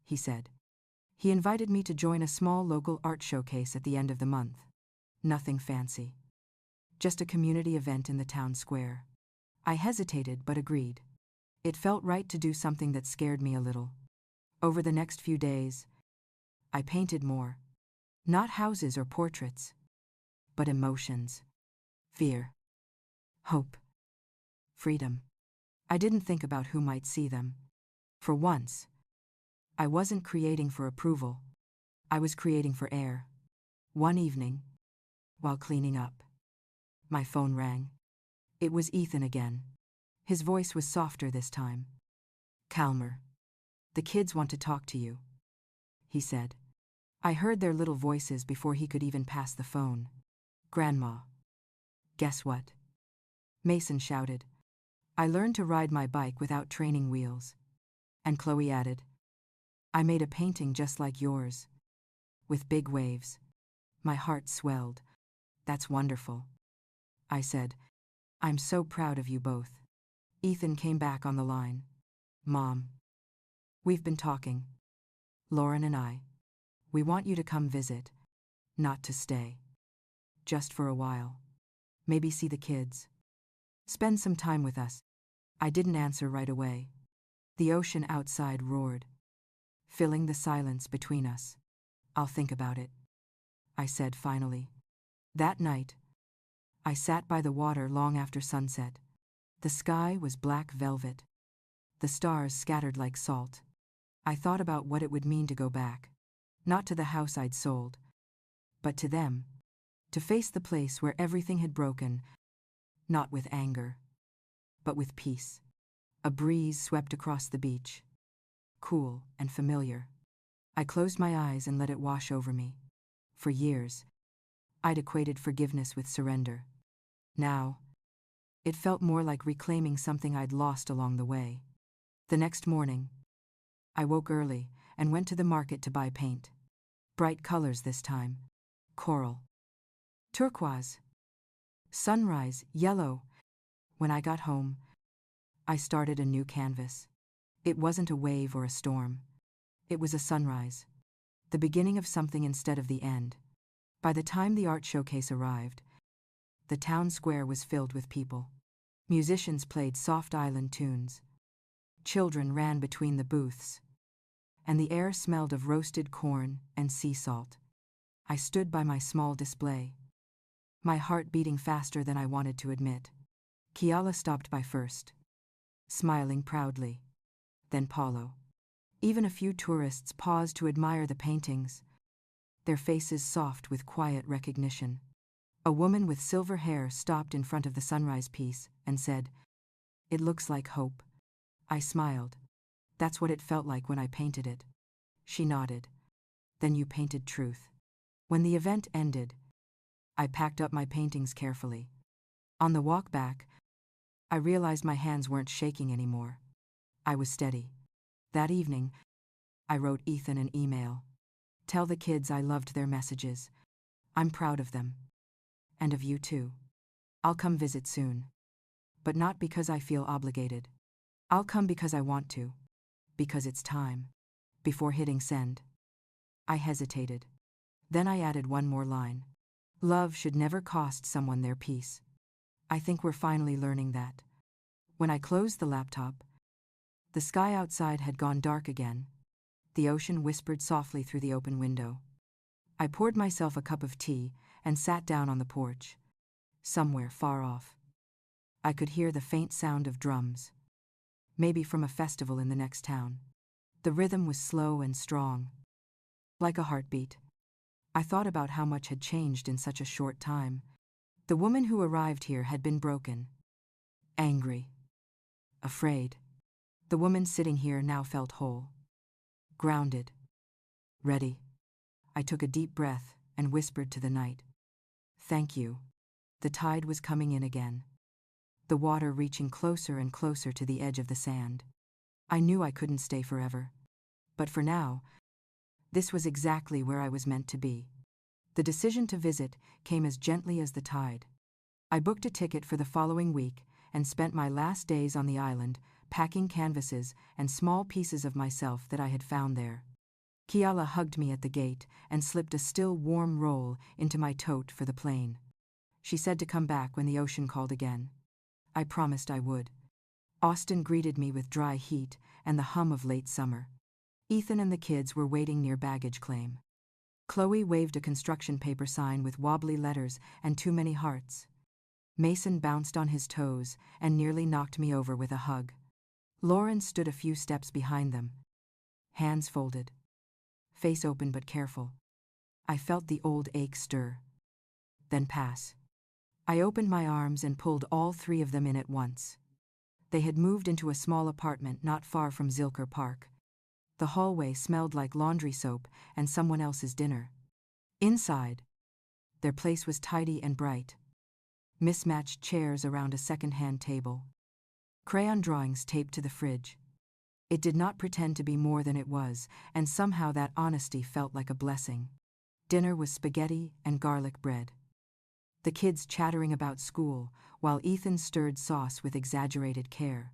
he said. He invited me to join a small local art showcase at the end of the month. Nothing fancy. Just a community event in the town square. I hesitated but agreed. It felt right to do something that scared me a little. Over the next few days, I painted more. Not houses or portraits, but emotions. Fear. Hope. Freedom. I didn't think about who might see them. For once, I wasn't creating for approval. I was creating for air. One evening, while cleaning up, my phone rang. It was Ethan again. His voice was softer this time. Calmer. The kids want to talk to you, he said. I heard their little voices before he could even pass the phone. Grandma. Guess what? Mason shouted. I learned to ride my bike without training wheels. And Chloe added, I made a painting just like yours. With big waves. My heart swelled. That's wonderful, I said. I'm so proud of you both. Ethan came back on the line. Mom. We've been talking. Lauren and I. We want you to come visit. Not to stay. Just for a while. Maybe see the kids. Spend some time with us. I didn't answer right away. The ocean outside roared, filling the silence between us. I'll think about it, I said finally. That night, I sat by the water long after sunset. The sky was black velvet. The stars scattered like salt. I thought about what it would mean to go back. Not to the house I'd sold, but to them. To face the place where everything had broken, not with anger, but with peace. A breeze swept across the beach, cool and familiar. I closed my eyes and let it wash over me. For years, I'd equated forgiveness with surrender. Now, it felt more like reclaiming something I'd lost along the way. The next morning, I woke early and went to the market to buy paint. Bright colors this time. Coral. Turquoise. Sunrise, yellow. When I got home, I started a new canvas. It wasn't a wave or a storm. It was a sunrise. The beginning of something instead of the end. By the time the art showcase arrived, the town square was filled with people. Musicians played soft island tunes. Children ran between the booths. And the air smelled of roasted corn and sea salt. I stood by my small display, my heart beating faster than I wanted to admit. Kiala stopped by first, smiling proudly. Then Paulo. Even a few tourists paused to admire the paintings, their faces soft with quiet recognition. A woman with silver hair stopped in front of the sunrise piece and said, "It looks like hope." I smiled. That's what it felt like when I painted it. She nodded. Then you painted truth. When the event ended, I packed up my paintings carefully. On the walk back, I realized my hands weren't shaking anymore. I was steady. That evening, I wrote Ethan an email. Tell the kids I loved their messages. I'm proud of them. And of you too. I'll come visit soon. But not because I feel obligated. I'll come because I want to. Because it's time. Before hitting send, I hesitated. Then I added one more line. Love should never cost someone their peace. I think we're finally learning that. When I closed the laptop, the sky outside had gone dark again. The ocean whispered softly through the open window. I poured myself a cup of tea and sat down on the porch. Somewhere far off, I could hear the faint sound of drums. Maybe from a festival in the next town. The rhythm was slow and strong, like a heartbeat. I thought about how much had changed in such a short time. The woman who arrived here had been broken, angry, afraid. The woman sitting here now felt whole, grounded, ready. I took a deep breath and whispered to the night, "Thank you." The tide was coming in again, the water reaching closer and closer to the edge of the sand. I knew I couldn't stay forever. But for now, this was exactly where I was meant to be. The decision to visit came as gently as the tide. I booked a ticket for the following week and spent my last days on the island packing canvases and small pieces of myself that I had found there. Kiala hugged me at the gate and slipped a still warm roll into my tote for the plane. She said to come back when the ocean called again. I promised I would. Austin greeted me with dry heat and the hum of late summer. Ethan and the kids were waiting near baggage claim. Chloe waved a construction paper sign with wobbly letters and too many hearts. Mason bounced on his toes and nearly knocked me over with a hug. Lauren stood a few steps behind them. Hands folded. Face open but careful. I felt the old ache stir. Then pass. I opened my arms and pulled all three of them in at once. They had moved into a small apartment not far from Zilker Park. The hallway smelled like laundry soap and someone else's dinner. Inside, their place was tidy and bright. Mismatched chairs around a second-hand table. Crayon drawings taped to the fridge. It did not pretend to be more than it was, and somehow that honesty felt like a blessing. Dinner was spaghetti and garlic bread. The kids chattering about school, while Ethan stirred sauce with exaggerated care.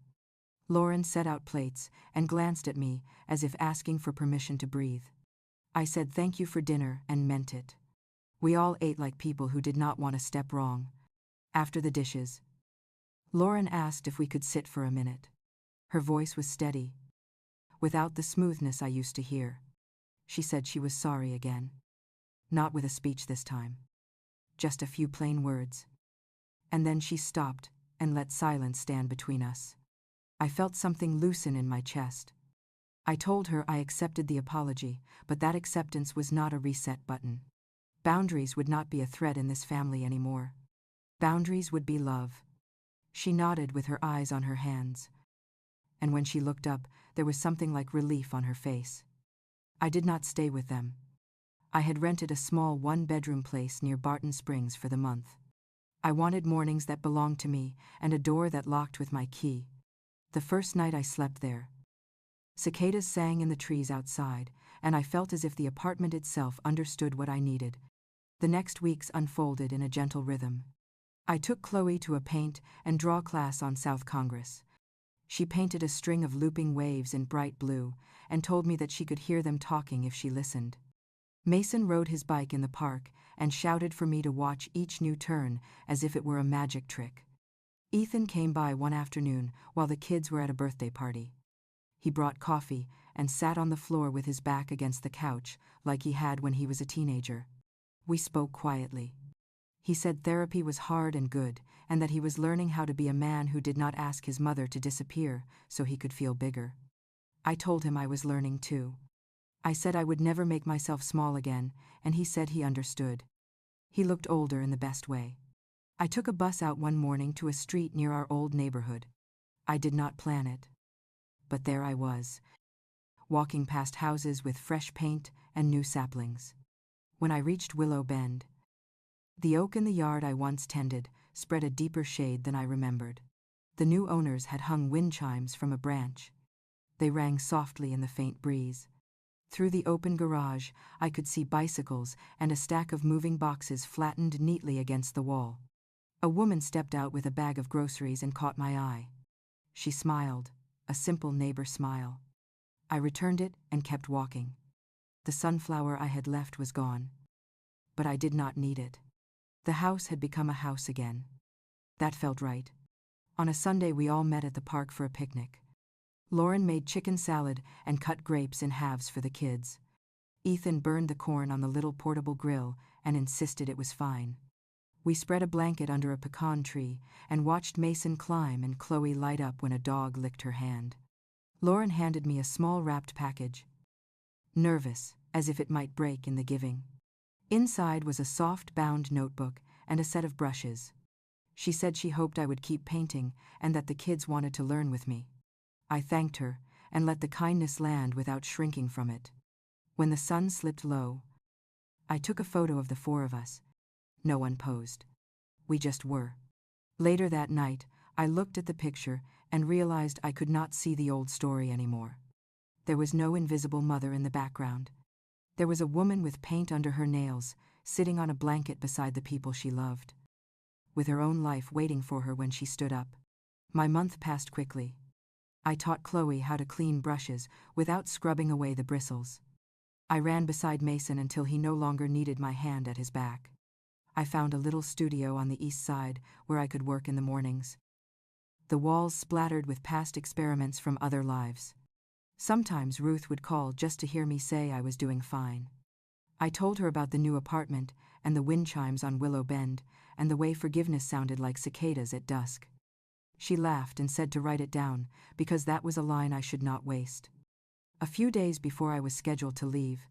Lauren set out plates and glanced at me as if asking for permission to breathe. I said thank you for dinner and meant it. We all ate like people who did not want to step wrong. After the dishes, Lauren asked if we could sit for a minute. Her voice was steady, without the smoothness I used to hear. She said she was sorry again. Not with a speech this time. Just a few plain words. And then she stopped and let silence stand between us. I felt something loosen in my chest. I told her I accepted the apology, but that acceptance was not a reset button. Boundaries would not be a threat in this family anymore. Boundaries would be love. She nodded with her eyes on her hands. And when she looked up, there was something like relief on her face. I did not stay with them. I had rented a small one-bedroom place near Barton Springs for the month. I wanted mornings that belonged to me and a door that locked with my key. The first night I slept there, cicadas sang in the trees outside, and I felt as if the apartment itself understood what I needed. The next weeks unfolded in a gentle rhythm. I took Chloe to a paint and draw class on South Congress. She painted a string of looping waves in bright blue and told me that she could hear them talking if she listened. Mason rode his bike in the park and shouted for me to watch each new turn as if it were a magic trick. Ethan came by one afternoon while the kids were at a birthday party. He brought coffee and sat on the floor with his back against the couch like he had when he was a teenager. We spoke quietly. He said therapy was hard and good, and that he was learning how to be a man who did not ask his mother to disappear so he could feel bigger. I told him I was learning too. I said I would never make myself small again, and he said he understood. He looked older in the best way. I took a bus out one morning to a street near our old neighborhood. I did not plan it. But there I was, walking past houses with fresh paint and new saplings. When I reached Willow Bend, the oak in the yard I once tended spread a deeper shade than I remembered. The new owners had hung wind chimes from a branch. They rang softly in the faint breeze. Through the open garage, I could see bicycles and a stack of moving boxes flattened neatly against the wall. A woman stepped out with a bag of groceries and caught my eye. She smiled, a simple neighbor smile. I returned it and kept walking. The sunflower I had left was gone. But I did not need it. The house had become a house again. That felt right. On a Sunday we all met at the park for a picnic. Lauren made chicken salad and cut grapes in halves for the kids. Ethan burned the corn on the little portable grill and insisted it was fine. We spread a blanket under a pecan tree and watched Mason climb and Chloe light up when a dog licked her hand. Lauren handed me a small wrapped package. Nervous, as if it might break in the giving. Inside was a soft bound notebook and a set of brushes. She said she hoped I would keep painting and that the kids wanted to learn with me. I thanked her and let the kindness land without shrinking from it. When the sun slipped low, I took a photo of the four of us. No one posed. We just were. Later that night, I looked at the picture and realized I could not see the old story anymore. There was no invisible mother in the background. There was a woman with paint under her nails, sitting on a blanket beside the people she loved, with her own life waiting for her when she stood up. My month passed quickly. I taught Chloe how to clean brushes without scrubbing away the bristles. I ran beside Mason until he no longer needed my hand at his back. I found a little studio on the east side where I could work in the mornings. The walls splattered with past experiments from other lives. Sometimes Ruth would call just to hear me say I was doing fine. I told her about the new apartment and the wind chimes on Willow Bend and the way forgiveness sounded like cicadas at dusk. She laughed and said to write it down because that was a line I should not waste. A few days before I was scheduled to leave,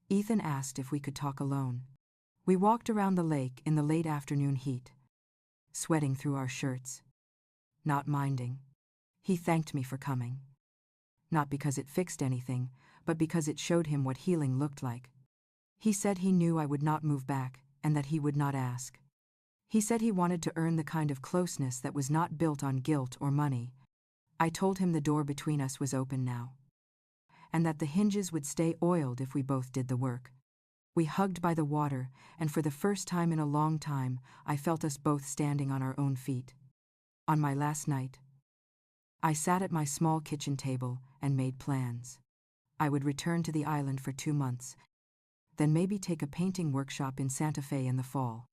Ethan asked if we could talk alone. We walked around the lake in the late afternoon heat, sweating through our shirts. Not minding. He thanked me for coming. Not because it fixed anything, but because it showed him what healing looked like. He said he knew I would not move back, and that he would not ask. He said he wanted to earn the kind of closeness that was not built on guilt or money. I told him the door between us was open now, and that the hinges would stay oiled if we both did the work. We hugged by the water, and for the first time in a long time, I felt us both standing on our own feet. On my last night, I sat at my small kitchen table and made plans. I would return to the island for 2 months, then maybe take a painting workshop in Santa Fe in the fall.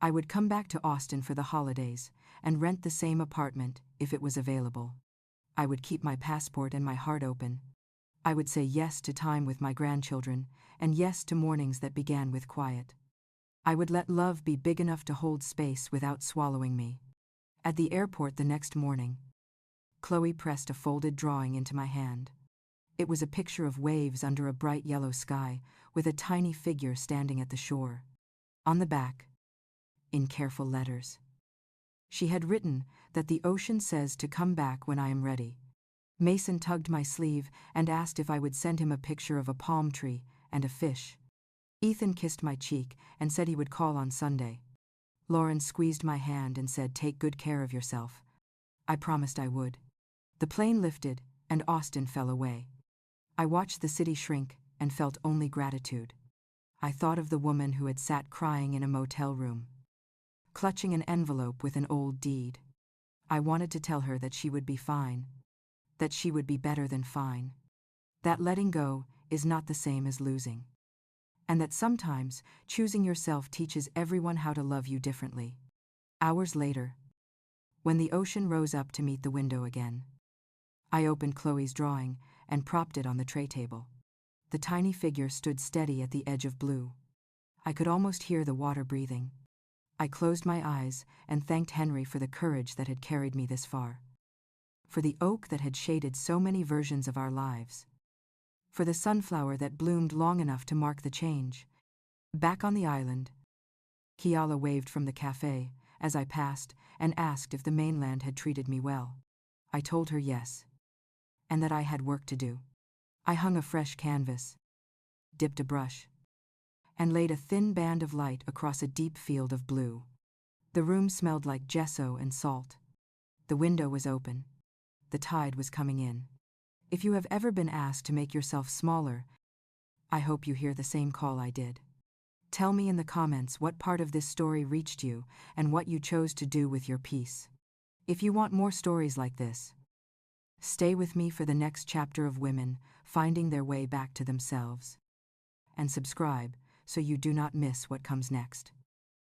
I would come back to Austin for the holidays and rent the same apartment if it was available. I would keep my passport and my heart open. I would say yes to time with my grandchildren and yes to mornings that began with quiet. I would let love be big enough to hold space without swallowing me. At the airport the next morning, Chloe pressed a folded drawing into my hand. It was a picture of waves under a bright yellow sky, with a tiny figure standing at the shore. On the back, in careful letters, she had written that the ocean says to come back when I am ready. Mason tugged my sleeve and asked if I would send him a picture of a palm tree and a fish. Ethan kissed my cheek and said he would call on Sunday. Lauren squeezed my hand and said, "Take good care of yourself." I promised I would. The plane lifted, and Austin fell away. I watched the city shrink and felt only gratitude. I thought of the woman who had sat crying in a motel room, clutching an envelope with an old deed. I wanted to tell her that she would be fine, that she would be better than fine, that letting go is not the same as losing, and that sometimes choosing yourself teaches everyone how to love you differently. Hours later, when the ocean rose up to meet the window again, I opened Chloe's drawing and propped it on the tray table. The tiny figure stood steady at the edge of blue. I could almost hear the water breathing. I closed my eyes and thanked Henry for the courage that had carried me this far, for the oak that had shaded so many versions of our lives, for the sunflower that bloomed long enough to mark the change. Back on the island, Kiala waved from the cafe as I passed and asked if the mainland had treated me well. I told her yes, and that I had work to do. I hung a fresh canvas, dipped a brush, and laid a thin band of light across a deep field of blue. The room smelled like gesso and salt. The window was open. The tide was coming in. If you have ever been asked to make yourself smaller, I hope you hear the same call I did. Tell me in the comments what part of this story reached you and what you chose to do with your peace. If you want more stories like this, stay with me for the next chapter of women finding their way back to themselves. And subscribe so you do not miss what comes next.